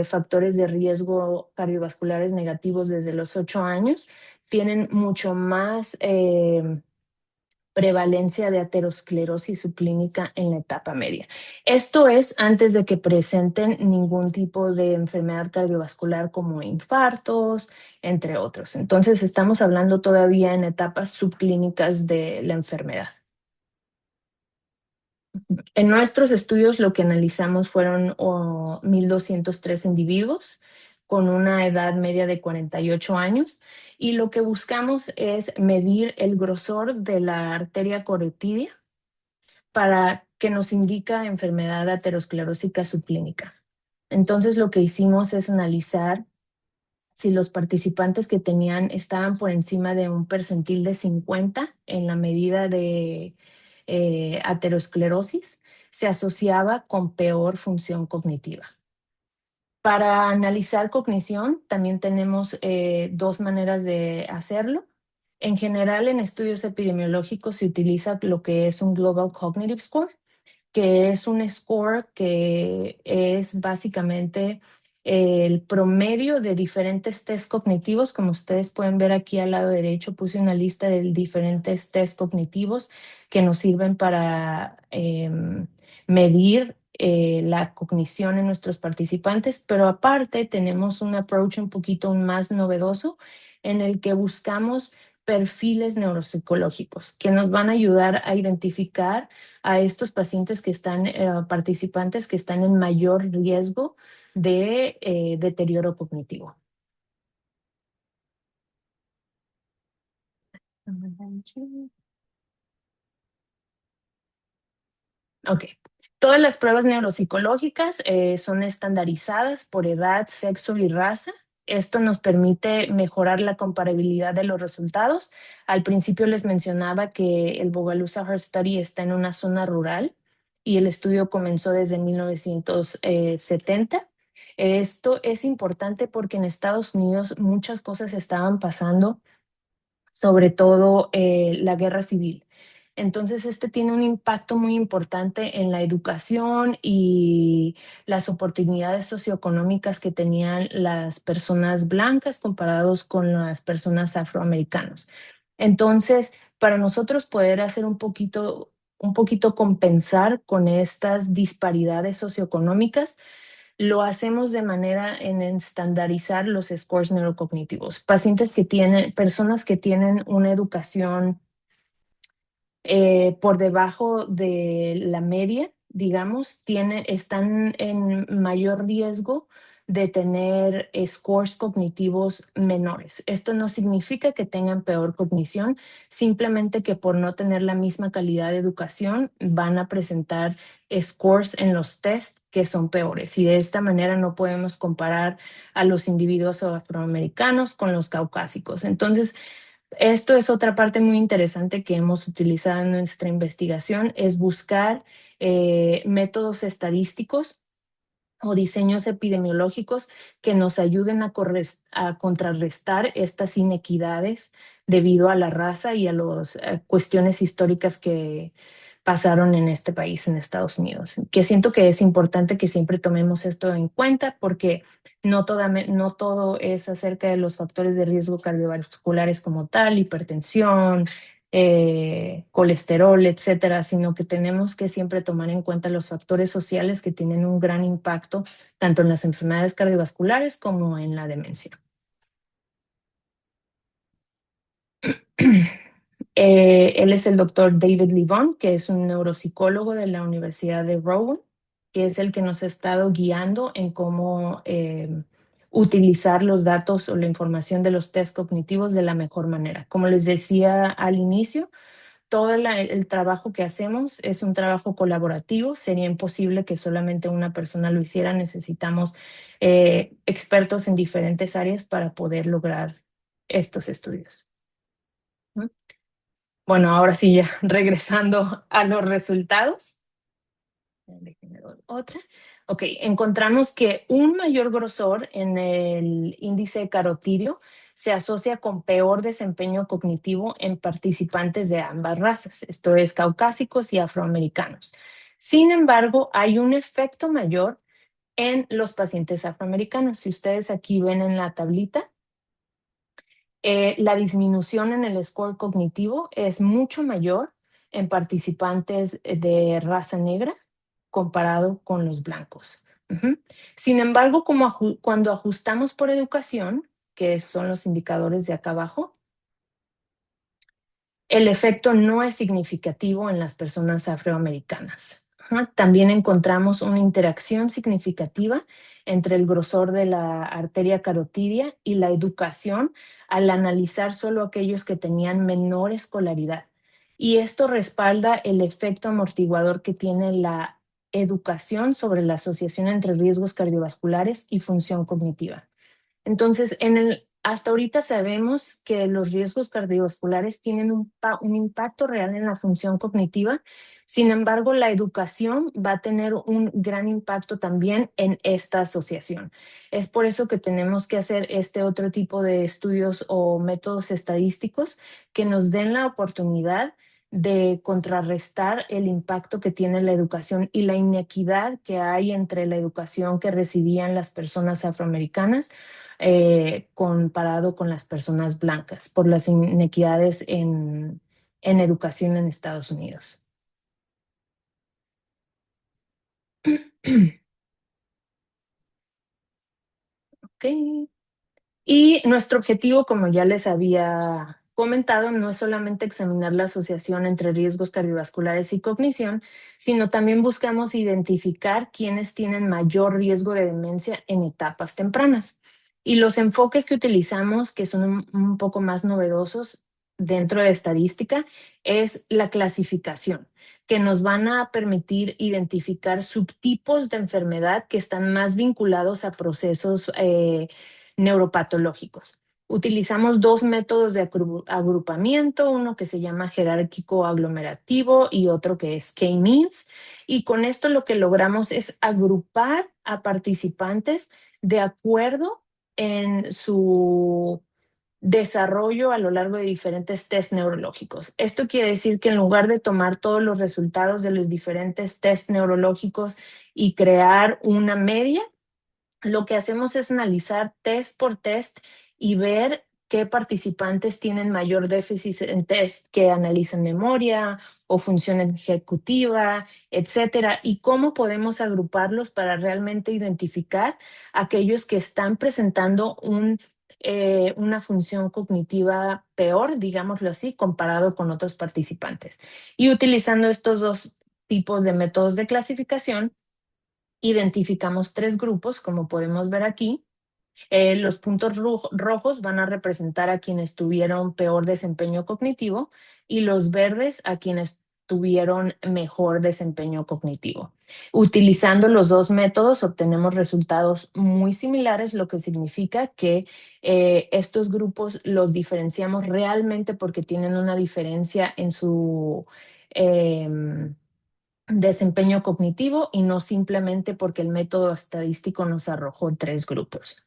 S2: factores de riesgo cardiovasculares negativos desde los 8 años tienen mucho más prevalencia de aterosclerosis subclínica en la etapa media. Esto es antes de que presenten ningún tipo de enfermedad cardiovascular como infartos, entre otros. Entonces, estamos hablando todavía en etapas subclínicas de la enfermedad. En nuestros estudios lo que analizamos fueron 1,203 individuos con una edad media de 48 años y lo que buscamos es medir el grosor de la arteria carotidia para que nos indica enfermedad aterosclerósica subclínica. Entonces lo que hicimos es analizar si los participantes que tenían estaban por encima de un percentil de 50 en la medida de aterosclerosis, se asociaba con peor función cognitiva. Para analizar cognición, también tenemos dos maneras de hacerlo. En general, en estudios epidemiológicos se utiliza lo que es un Global Cognitive Score, que es un score que es básicamente el promedio de diferentes test cognitivos. Como ustedes pueden ver aquí al lado derecho, puse una lista de diferentes test cognitivos que nos sirven para medir la cognición en nuestros participantes, pero aparte tenemos un approach un poquito más novedoso en el que buscamos perfiles neuropsicológicos que nos van a ayudar a identificar a estos pacientes que están, participantes que están en mayor riesgo de deterioro cognitivo. Ok. Todas las pruebas neuropsicológicas son estandarizadas por edad, sexo y raza. Esto nos permite mejorar la comparabilidad de los resultados. Al principio les mencionaba que el Bogalusa Heart Study está en una zona rural y el estudio comenzó desde 1970. Esto es importante porque en Estados Unidos muchas cosas estaban pasando, sobre todo la guerra civil. Entonces, este tiene un impacto muy importante en la educación y las oportunidades socioeconómicas que tenían las personas blancas comparados con las personas afroamericanas. Entonces, para nosotros poder hacer un poquito compensar con estas disparidades socioeconómicas, lo hacemos de manera en estandarizar los scores neurocognitivos. Pacientes que tienen, personas que tienen una educación por debajo de la media, digamos, están en mayor riesgo de tener scores cognitivos menores. Esto no significa que tengan peor cognición, simplemente que por no tener la misma calidad de educación van a presentar scores en los test que son peores. Y de esta manera no podemos comparar a los individuos afroamericanos con los caucásicos. Entonces, esto es otra parte muy interesante que hemos utilizado en nuestra investigación, es buscar métodos estadísticos o diseños epidemiológicos que nos ayuden a contrarrestar estas inequidades debido a la raza y a las cuestiones históricas que pasaron en este país, en Estados Unidos. Que siento que es importante que siempre tomemos esto en cuenta porque no todo es acerca de los factores de riesgo cardiovasculares como tal, hipertensión, colesterol, etcétera, sino que tenemos que siempre tomar en cuenta los factores sociales que tienen un gran impacto tanto en las enfermedades cardiovasculares como en la demencia. Él es el doctor David Livon, que es un neuropsicólogo de la Universidad de Rowan, que es el que nos ha estado guiando en cómo utilizar los datos o la información de los test cognitivos de la mejor manera. Como les decía al inicio, todo el trabajo que hacemos es un trabajo colaborativo. Sería imposible que solamente una persona lo hiciera. Necesitamos expertos en diferentes áreas para poder lograr estos estudios. Bueno, ahora sí, ya regresando a los resultados. Déjenme ver otra. Ok, encontramos que un mayor grosor en el índice carotidio se asocia con peor desempeño cognitivo en participantes de ambas razas, esto es, caucásicos y afroamericanos. Sin embargo, hay un efecto mayor en los pacientes afroamericanos. Si ustedes aquí ven en la tablita, la disminución en el score cognitivo es mucho mayor en participantes de raza negra comparado con los blancos. Ujú. Sin embargo, cuando ajustamos por educación, que son los indicadores de acá abajo, el efecto no es significativo en las personas afroamericanas. Ajá. También encontramos una interacción significativa entre el grosor de la arteria carotidia y la educación al analizar solo aquellos que tenían menor escolaridad. Y esto respalda el efecto amortiguador que tiene la educación sobre la asociación entre riesgos cardiovasculares y función cognitiva. Entonces, hasta ahorita sabemos que los riesgos cardiovasculares tienen un impacto real en la función cognitiva. Sin embargo, la educación va a tener un gran impacto también en esta asociación. Es por eso que tenemos que hacer este otro tipo de estudios o métodos estadísticos que nos den la oportunidad de contrarrestar el impacto que tiene la educación y la inequidad que hay entre la educación que recibían las personas afroamericanas comparado con las personas blancas por las inequidades en educación en Estados Unidos. Ok. Y nuestro objetivo, como ya les había comentado, no es solamente examinar la asociación entre riesgos cardiovasculares y cognición, sino también buscamos identificar quiénes tienen mayor riesgo de demencia en etapas tempranas. Y los enfoques que utilizamos, que son un poco más novedosos dentro de estadística, es la clasificación, que nos van a permitir identificar subtipos de enfermedad que están más vinculados a procesos neuropatológicos. Utilizamos dos métodos de agrupamiento, uno que se llama jerárquico aglomerativo y otro que es K-means. Y con esto lo que logramos es agrupar a participantes de acuerdo en su desarrollo a lo largo de diferentes test neurológicos. Esto quiere decir que en lugar de tomar todos los resultados de los diferentes test neurológicos y crear una media, lo que hacemos es analizar test por test y ver qué participantes tienen mayor déficit en test que analizan memoria o función ejecutiva, etcétera, y cómo podemos agruparlos para realmente identificar aquellos que están presentando una función cognitiva peor, digámoslo así, comparado con otros participantes. Y utilizando estos dos tipos de métodos de clasificación, identificamos tres grupos, como podemos ver aquí. Los puntos rojos van a representar a quienes tuvieron peor desempeño cognitivo y los verdes a quienes tuvieron mejor desempeño cognitivo. Utilizando los dos métodos obtenemos resultados muy similares, lo que significa que estos grupos los diferenciamos realmente porque tienen una diferencia en su desempeño cognitivo y no simplemente porque el método estadístico nos arrojó tres grupos.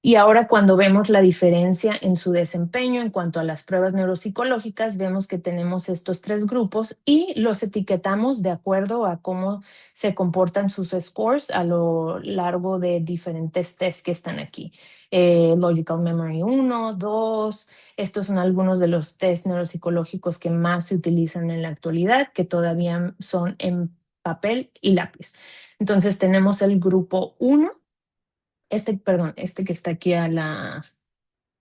S2: Y ahora cuando vemos la diferencia en su desempeño en cuanto a las pruebas neuropsicológicas, vemos que tenemos estos tres grupos y los etiquetamos de acuerdo a cómo se comportan sus scores a lo largo de diferentes tests que están aquí. Logical Memory 1, 2, estos son algunos de los tests neuropsicológicos que más se utilizan en la actualidad, que todavía son en papel y lápiz. Entonces tenemos el grupo 1, este que está aquí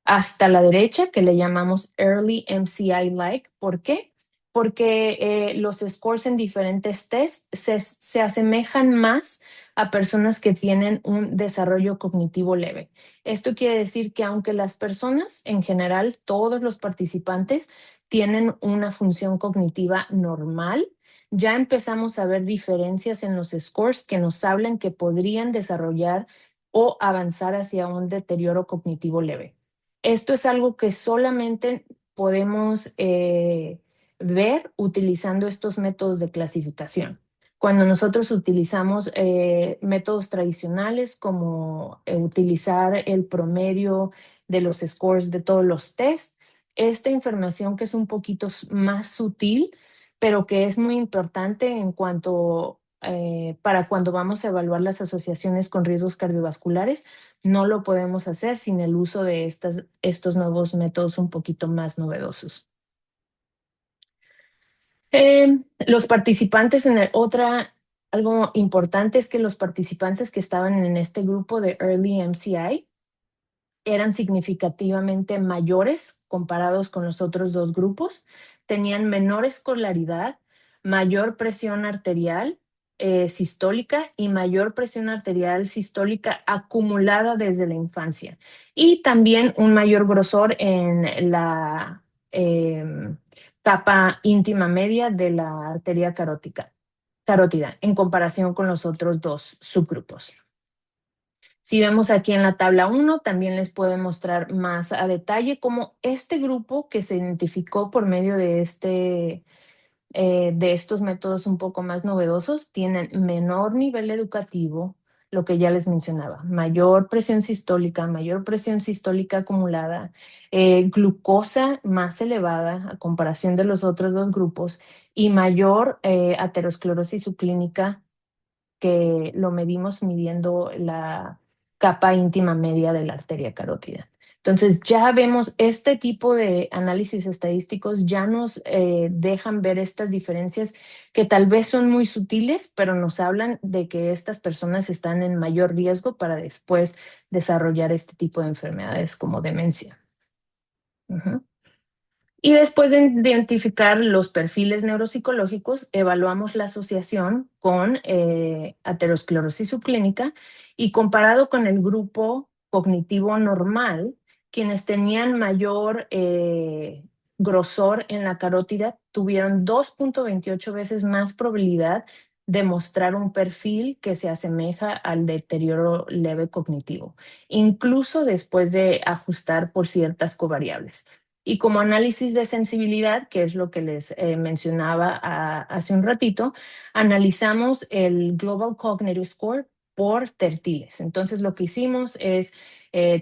S2: hasta la derecha, que le llamamos Early MCI-like. ¿Por qué? Porque los scores en diferentes tests se asemejan más a personas que tienen un desarrollo cognitivo leve. Esto quiere decir que aunque las personas en general, todos los participantes tienen una función cognitiva normal, ya empezamos a ver diferencias en los scores que nos hablan que podrían desarrollar o avanzar hacia un deterioro cognitivo leve. Esto es algo que solamente podemos ver utilizando estos métodos de clasificación. Cuando nosotros utilizamos métodos tradicionales como utilizar el promedio de los scores de todos los tests, esta información que es un poquito más sutil, pero que es muy importante en cuanto para cuando vamos a evaluar las asociaciones con riesgos cardiovasculares, no lo podemos hacer sin el uso de estos nuevos métodos un poquito más novedosos. Los participantes algo importante es que los participantes que estaban en este grupo de Early MCI eran significativamente mayores comparados con los otros dos grupos, tenían menor escolaridad, mayor presión arterial sistólica y mayor presión arterial sistólica acumulada desde la infancia y también un mayor grosor en la capa íntima media de la arteria carótida en comparación con los otros dos subgrupos. Si vemos aquí en la tabla 1, también les puedo mostrar más a detalle cómo este grupo que se identificó por medio de estos métodos un poco más novedosos tienen menor nivel educativo, lo que ya les mencionaba, mayor presión sistólica acumulada, glucosa más elevada a comparación de los otros dos grupos y mayor aterosclerosis subclínica que lo medimos midiendo la capa íntima media de la arteria carótida. Entonces ya vemos este tipo de análisis estadísticos, ya nos dejan ver estas diferencias que tal vez son muy sutiles, pero nos hablan de que estas personas están en mayor riesgo para después desarrollar este tipo de enfermedades como demencia. Ujú. Y después de identificar los perfiles neuropsicológicos, evaluamos la asociación con aterosclerosis subclínica y comparado con el grupo cognitivo normal, quienes tenían mayor grosor en la carótida tuvieron 2.28 veces más probabilidad de mostrar un perfil que se asemeja al deterioro leve cognitivo, incluso después de ajustar por ciertas covariables. Y como análisis de sensibilidad, que es lo que les mencionaba hace un ratito, analizamos el Global Cognitive Score por tertiles. Entonces, lo que hicimos es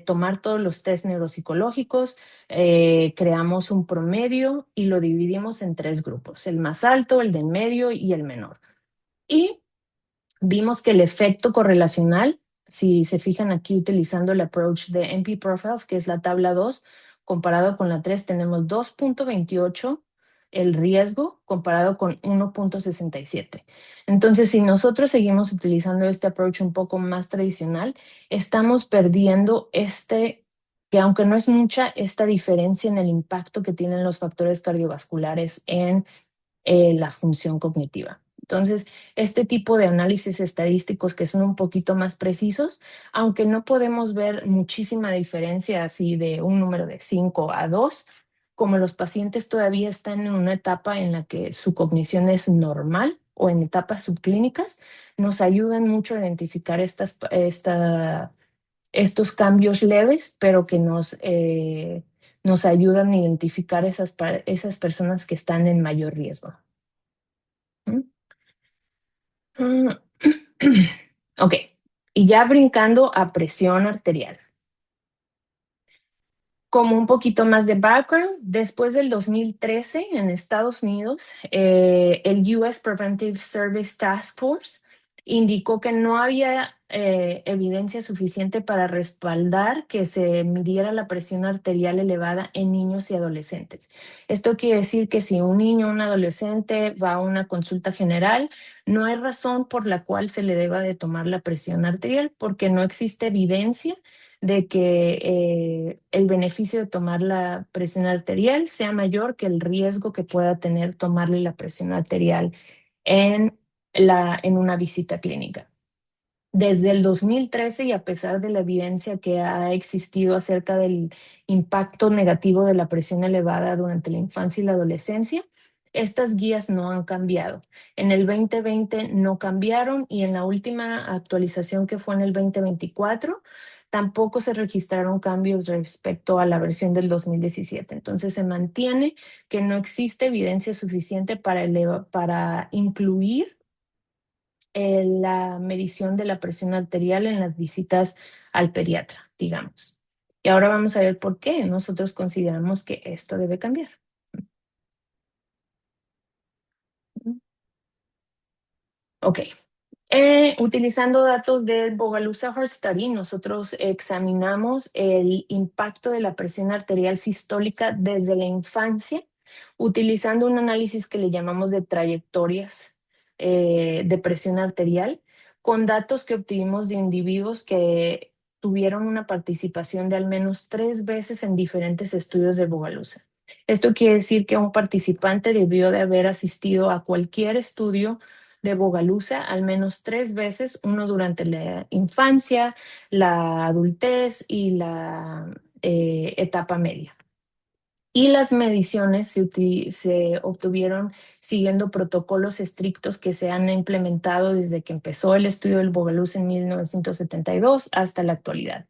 S2: tomar todos los test neuropsicológicos, creamos un promedio y lo dividimos en tres grupos, el más alto, el del medio y el menor. Y vimos que el efecto correlacional, si se fijan aquí utilizando el approach de NP Profiles, que es la tabla 2, comparado con la 3 tenemos 2.28 el riesgo comparado con 1.67. Entonces, si nosotros seguimos utilizando este approach un poco más tradicional, estamos perdiendo que aunque no es mucha, esta diferencia en el impacto que tienen los factores cardiovasculares en la función cognitiva. Entonces, este tipo de análisis estadísticos que son un poquito más precisos, aunque no podemos ver muchísima diferencia así de un número de 5 a 2, como los pacientes todavía están en una etapa en la que su cognición es normal o en etapas subclínicas, nos ayudan mucho a identificar estos cambios leves, pero que nos ayudan a identificar esas personas que están en mayor riesgo. Mm. Ok, y ya brincando a presión arterial. Como un poquito más de background, después del 2013 en Estados Unidos, el US Preventive Service Task Force indicó que no había evidencia suficiente para respaldar que se midiera la presión arterial elevada en niños y adolescentes. Esto quiere decir que si un niño o un adolescente va a una consulta general, no hay razón por la cual se le deba de tomar la presión arterial porque no existe evidencia de que el beneficio de tomar la presión arterial sea mayor que el riesgo que pueda tener tomarle la presión arterial en, en una visita clínica. Desde el 2013 y a pesar de la evidencia que ha existido acerca del impacto negativo de la presión elevada durante la infancia y la adolescencia, estas guías no han cambiado. En el 2020 no cambiaron y en la última actualización que fue en el 2024 tampoco se registraron cambios respecto a la versión del 2017. Entonces se mantiene que no existe evidencia suficiente para incluir la medición de la presión arterial en las visitas al pediatra, digamos. Y ahora vamos a ver por qué nosotros consideramos que esto debe cambiar. Ok. Utilizando datos del Bogalusa Heart Study, nosotros examinamos el impacto de la presión arterial sistólica desde la infancia, utilizando un análisis que le llamamos de trayectorias de presión arterial, con datos que obtuvimos de individuos que tuvieron una participación de al menos 3 veces en diferentes estudios de Bogalusa. Esto quiere decir que un participante debió de haber asistido a cualquier estudio de Bogalusa al menos 3 veces, uno durante la infancia, la adultez y la etapa media. y las mediciones se obtuvieron siguiendo protocolos estrictos que se han implementado desde que empezó el estudio del Bogaluz en 1972 hasta la actualidad.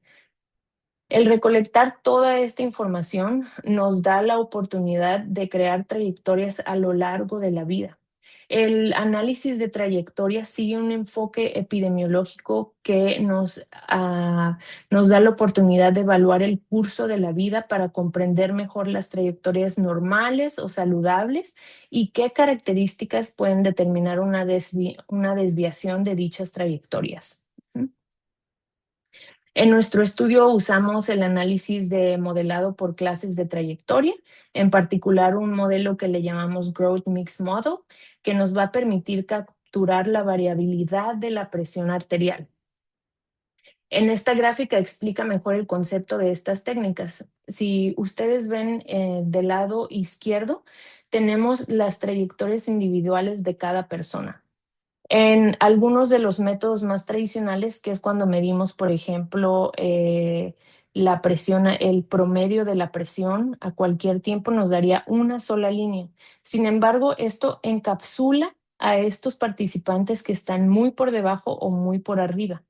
S2: El recolectar toda esta información nos da la oportunidad de crear trayectorias a lo largo de la vida. El análisis de trayectorias sigue un enfoque epidemiológico que nos da la oportunidad de evaluar el curso de la vida para comprender mejor las trayectorias normales o saludables y qué características pueden determinar una desviación de dichas trayectorias. En nuestro estudio usamos el análisis de modelado por clases de trayectoria, en particular un modelo que le llamamos Growth Mix Model, que nos va a permitir capturar la variabilidad de la presión arterial. En esta gráfica explica mejor el concepto de estas técnicas. Si ustedes ven del lado izquierdo, tenemos las trayectorias individuales de cada persona. En algunos de los métodos más tradicionales, que es cuando medimos, por ejemplo, la presión, el promedio de la presión a cualquier tiempo nos daría una sola línea. Sin embargo, esto encapsula a estos participantes que están muy por debajo o muy por arriba.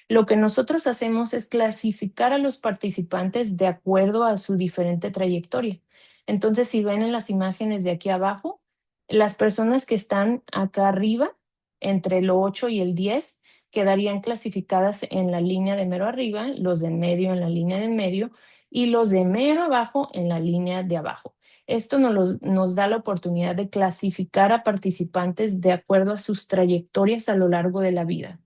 S2: Lo que nosotros hacemos es clasificar a los participantes de acuerdo a su diferente trayectoria. Entonces, si ven en las imágenes de aquí abajo, las personas que están acá arriba, entre el 8 y el 10, quedarían clasificadas en la línea de mero arriba, los de en medio en la línea de en medio y los de mero abajo en la línea de abajo. Esto nos da la oportunidad de clasificar a participantes de acuerdo a sus trayectorias a lo largo de la vida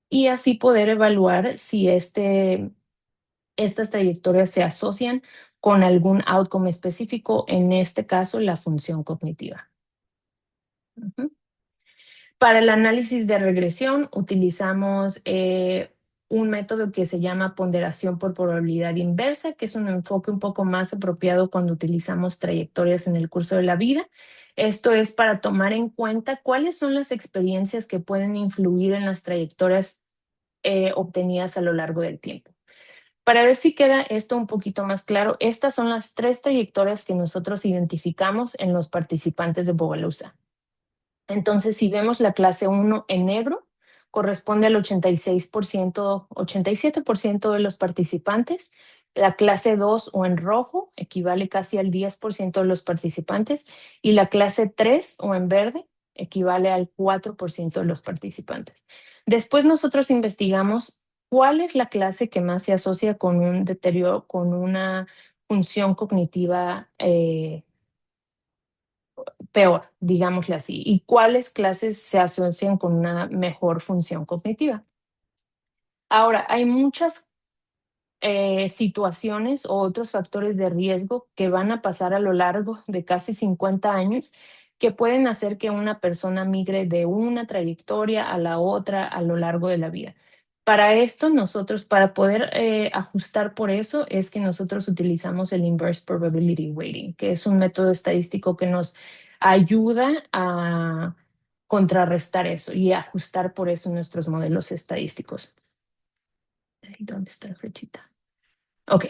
S2: y así poder evaluar si estas trayectorias se asocian con algún outcome específico, en este caso la función cognitiva. Ujú. Para el análisis de regresión utilizamos un método que se llama ponderación por probabilidad inversa, que es un enfoque un poco más apropiado cuando utilizamos trayectorias en el curso de la vida. Esto es para tomar en cuenta cuáles son las experiencias que pueden influir en las trayectorias obtenidas a lo largo del tiempo. Para ver si queda esto un poquito más claro, estas son las tres trayectorias que nosotros identificamos en los participantes de Bogalusa. Entonces, si vemos la clase 1 en negro, corresponde al 86%, 87% de los participantes. La clase 2 o en rojo equivale casi al 10% de los participantes. Y la clase 3 o en verde equivale al 4% de los participantes. Después nosotros investigamos cuál es la clase que más se asocia con un deterioro, con una función cognitiva peor, digámosle así, y cuáles clases se asocian con una mejor función cognitiva. Ahora, hay muchas situaciones o otros factores de riesgo que van a pasar a lo largo de casi 50 años que pueden hacer que una persona migre de una trayectoria a la otra a lo largo de la vida. Para esto, nosotros, para poder ajustar por eso, es que nosotros utilizamos el Inverse Probability Weighting, que es un método estadístico que nos ayuda a contrarrestar eso y ajustar por eso nuestros modelos estadísticos. ¿Dónde está la flechita? Ok.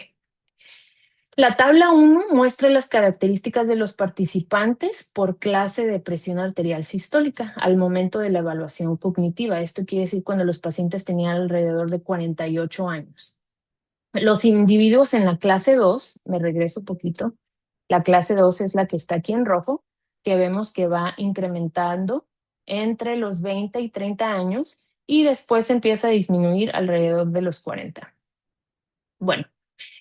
S2: La tabla 1 muestra las características de los participantes por clase de presión arterial sistólica al momento de la evaluación cognitiva. Esto quiere decir cuando los pacientes tenían alrededor de 48 años. Los individuos en la clase 2, me regreso un poquito, la clase 2 es la que está aquí en rojo, que vemos que va incrementando entre los 20 y 30 años y después empieza a disminuir alrededor de los 40. Bueno,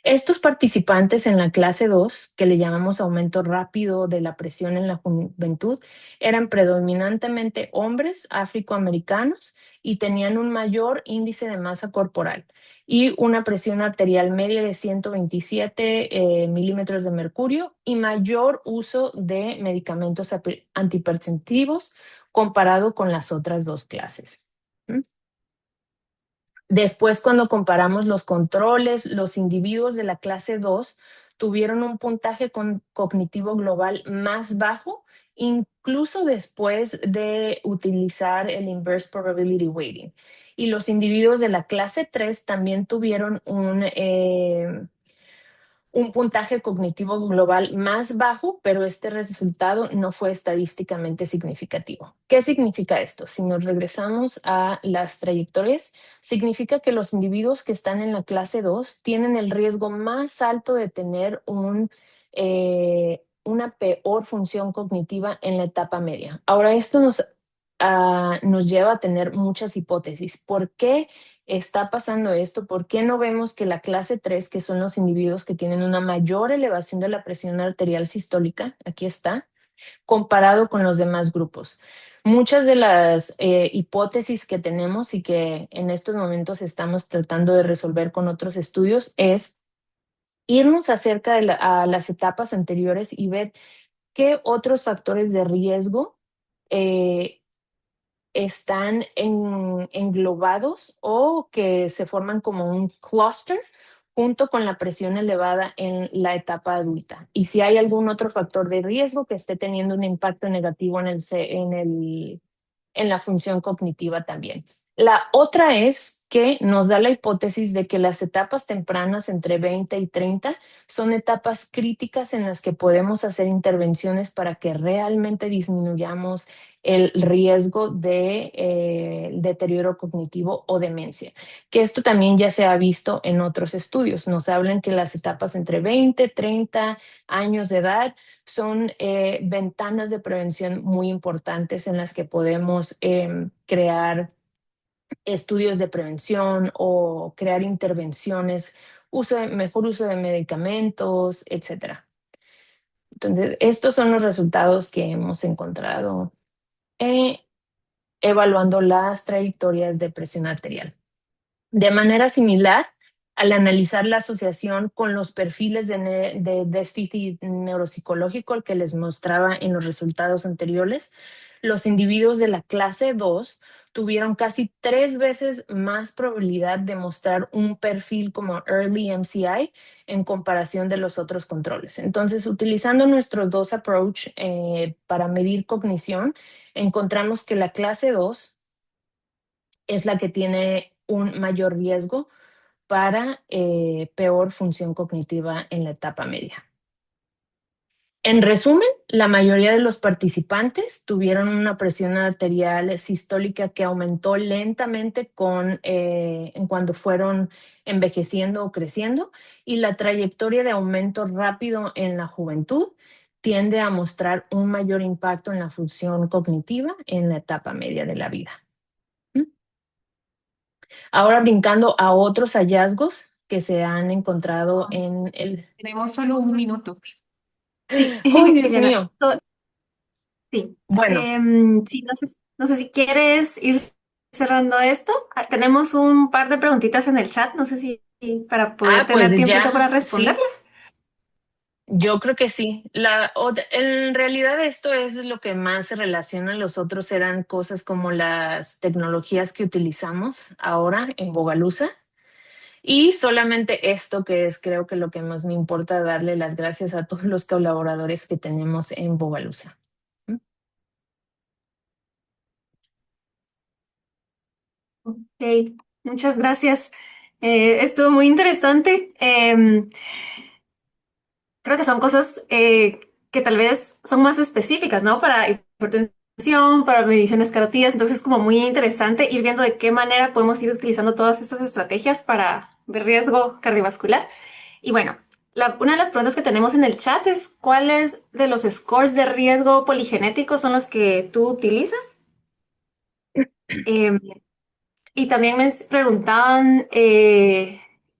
S2: estos participantes en la clase 2, que le llamamos aumento rápido de la presión en la juventud, eran predominantemente hombres afroamericanos y tenían un mayor índice de masa corporal y una presión arterial media de 127 milímetros de mercurio y mayor uso de medicamentos antihipertensivos comparado con las otras dos clases. ¿Mm? Después, cuando comparamos los controles, los individuos de la clase 2 tuvieron un puntaje cognitivo global más bajo, incluso después de utilizar el Inverse Probability Weighting. Y los individuos de la clase 3 también tuvieron un puntaje cognitivo global más bajo, pero este resultado no fue estadísticamente significativo. ¿Qué significa esto? Si nos regresamos a las trayectorias, significa que los individuos que están en la clase 2 tienen el riesgo más alto de tener una peor función cognitiva en la etapa media. Ahora, esto nos lleva a tener muchas hipótesis. ¿Por qué está pasando esto? ¿Por qué no vemos que la clase 3, que son los individuos que tienen una mayor elevación de la presión arterial sistólica, aquí está, comparado con los demás grupos? Muchas de las hipótesis que tenemos y que en estos momentos estamos tratando de resolver con otros estudios es irnos acerca a las etapas anteriores y ver qué otros factores de riesgo eh, están englobados o que se forman como un clúster junto con la presión elevada en la etapa adulta. Y si hay algún otro factor de riesgo que esté teniendo un impacto negativo en la función cognitiva también. La otra es que nos da la hipótesis de que las etapas tempranas entre 20 y 30 son etapas críticas en las que podemos hacer intervenciones para que realmente disminuyamos el riesgo de deterioro cognitivo o demencia, que esto también ya se ha visto en otros estudios. Nos hablan que las etapas entre 20, 30 años de edad son ventanas de prevención muy importantes en las que podemos crear estudios de prevención o crear intervenciones, mejor uso de medicamentos, etcétera. Entonces, estos son los resultados que hemos encontrado eh, evaluando las trayectorias de presión arterial. De manera similar, al analizar la asociación con los perfiles de déficit neuropsicológico que les mostraba en los resultados anteriores, los individuos de la clase 2 tuvieron casi 3 veces más probabilidad de mostrar un perfil como Early MCI en comparación de los otros controles. Entonces, utilizando nuestros dos approach para medir cognición, encontramos que la clase 2 es la que tiene un mayor riesgo para peor función cognitiva en la etapa media. En resumen, la mayoría de los participantes tuvieron una presión arterial sistólica que aumentó lentamente en cuando fueron envejeciendo o creciendo, y la trayectoria de aumento rápido en la juventud tiende a mostrar un mayor impacto en la función cognitiva en la etapa media de la vida. Ahora brincando a otros hallazgos que se han encontrado en el...
S3: Tenemos solo un minuto.
S1: Sí,
S2: ¡Ay, Dios
S1: Liliana.
S2: mío!
S1: Sí.
S2: Bueno,
S1: Sí, no sé si quieres ir cerrando esto. Tenemos un par de preguntitas en el chat, no sé si para poder
S2: pues
S1: tener tiempito
S2: ya,
S1: para
S2: sí,
S1: responderlas.
S2: yo creo que sí. En realidad esto es lo que más se relaciona. Los otros eran cosas como las tecnologías que utilizamos ahora en Bogalusa. Y solamente esto que es, creo que lo que más me importa, darle las gracias a todos los colaboradores que tenemos en Bogalusa.
S1: Ok, muchas gracias. Estuvo muy interesante. Creo que son cosas que tal vez son más específicas, ¿no? Para hipertensión, para mediciones carotidas. Entonces es como muy interesante ir viendo de qué manera podemos ir utilizando todas esas estrategias para de riesgo cardiovascular. Y bueno, una de las preguntas que tenemos en el chat es ¿cuáles de los scores de riesgo poligenéticos son los que tú utilizas? Em, y también me preguntaban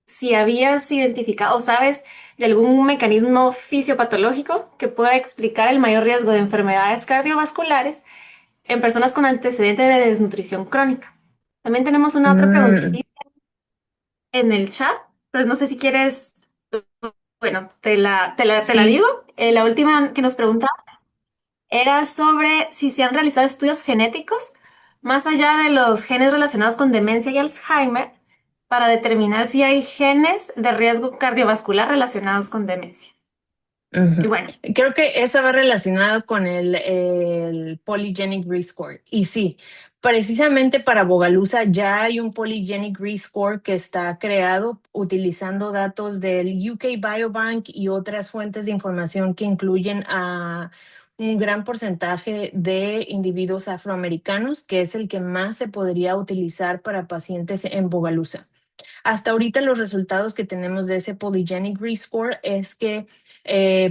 S1: si habías identificado o sabes de algún mecanismo fisiopatológico que pueda explicar el mayor riesgo de enfermedades cardiovasculares en personas con antecedente de desnutrición crónica. También tenemos una otra
S2: Mm,
S1: preguntita en el chat, pero no sé si quieres, bueno, te la
S2: sí.
S1: digo. La última que nos preguntaba era sobre si se han realizado estudios genéticos más allá de los genes relacionados con demencia y Alzheimer para determinar si hay genes de riesgo cardiovascular relacionados con demencia. Y
S2: Ujú.
S1: bueno,
S2: Creo que eso va relacionado con el Polygenic Risk Score. Y sí, Precisamente para Bogalusa ya hay un Polygenic Rescore que está creado utilizando datos del UK Biobank y otras fuentes de información que incluyen a un gran porcentaje de individuos afroamericanos, que es el que más se podría utilizar para pacientes en Bogalusa. Hasta ahorita los resultados que tenemos de ese Polygenic Rescore es que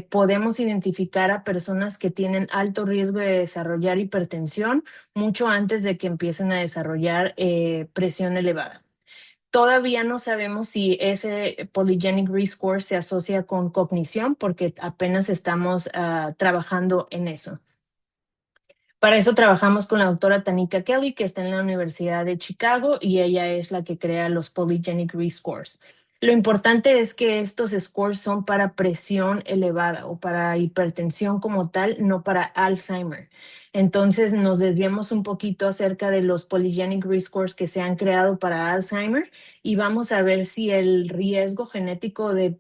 S2: podemos identificar a personas que tienen alto riesgo de desarrollar hipertensión mucho antes de que empiecen a desarrollar presión elevada. Todavía no sabemos si ese Polygenic Rescore se asocia con cognición porque apenas estamos trabajando en eso. Para eso trabajamos con la doctora Tanika Kelly, que está en la Universidad de Chicago, y ella es la que crea los Polygenic Rescores. Lo importante es que estos scores son para presión elevada o para hipertensión como tal, no para Alzheimer. Entonces nos desviamos un poquito acerca de los Polygenic Rescores que se han creado para Alzheimer y vamos a ver si el riesgo genético de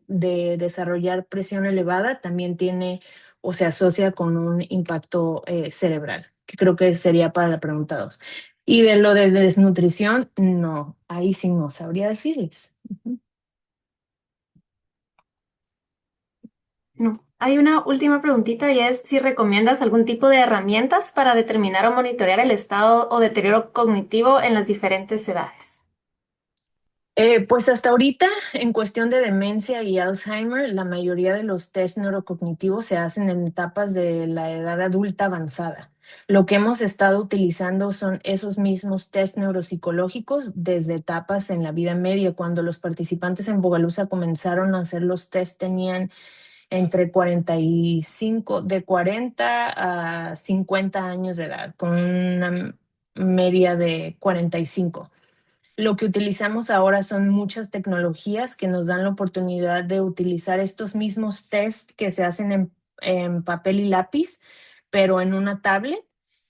S2: desarrollar presión elevada también tiene o se asocia con un impacto cerebral, que creo que sería para la pregunta 2. Y de lo de desnutrición, no, ahí sí no sabría decirles. Ujú.
S1: No. Hay una última preguntita y es si recomiendas algún tipo de herramientas para determinar o monitorear el estado o deterioro cognitivo en las diferentes edades.
S2: Pues hasta ahorita, en cuestión de demencia y Alzheimer, la mayoría de los test neurocognitivos se hacen en etapas de la edad adulta avanzada. Lo que hemos estado utilizando son esos mismos test neuropsicológicos desde etapas en la vida media. Cuando los participantes en Bogalusa comenzaron a hacer los test, tenían entre 45, de 40 a 50 años de edad, con una media de 45. Lo que utilizamos ahora son muchas tecnologías que nos dan la oportunidad de utilizar estos mismos test que se hacen en papel y lápiz, pero en una tablet.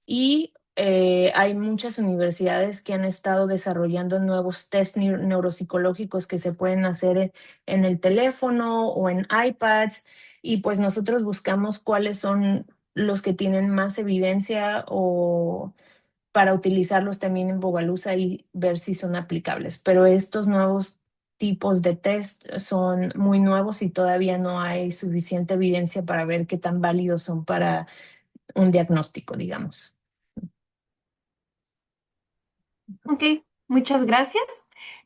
S2: Y hay muchas universidades que han estado desarrollando nuevos test neuropsicológicos que se pueden hacer en el teléfono o en iPads. Y pues nosotros buscamos cuáles son los que tienen más evidencia o para utilizarlos también en Bogalusa y ver si son aplicables. Pero estos nuevos tipos de test son muy nuevos y todavía no hay suficiente evidencia para ver qué tan válidos son para un diagnóstico, digamos.
S1: Ok, muchas gracias.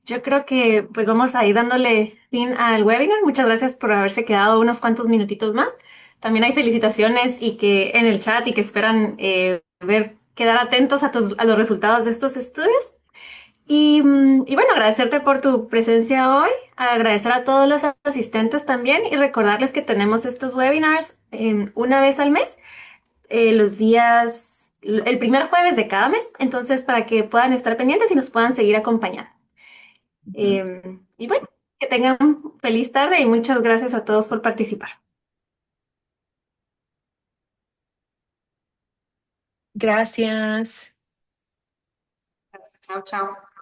S1: Yo creo que pues vamos a ir dándole fin al webinar. Muchas gracias por haberse quedado unos cuantos minutitos más. También hay felicitaciones y que en el chat y que esperan quedar atentos a los resultados de estos estudios. Y bueno, agradecerte por tu presencia hoy, agradecer a todos los asistentes también y recordarles que tenemos estos webinars una vez al mes, el primer jueves de cada mes, entonces para que puedan estar pendientes y nos puedan seguir acompañando.
S2: Ujú.
S1: Y bueno, que tengan feliz tarde y muchas gracias a todos por participar.
S2: Gracias.
S1: Chao, chao.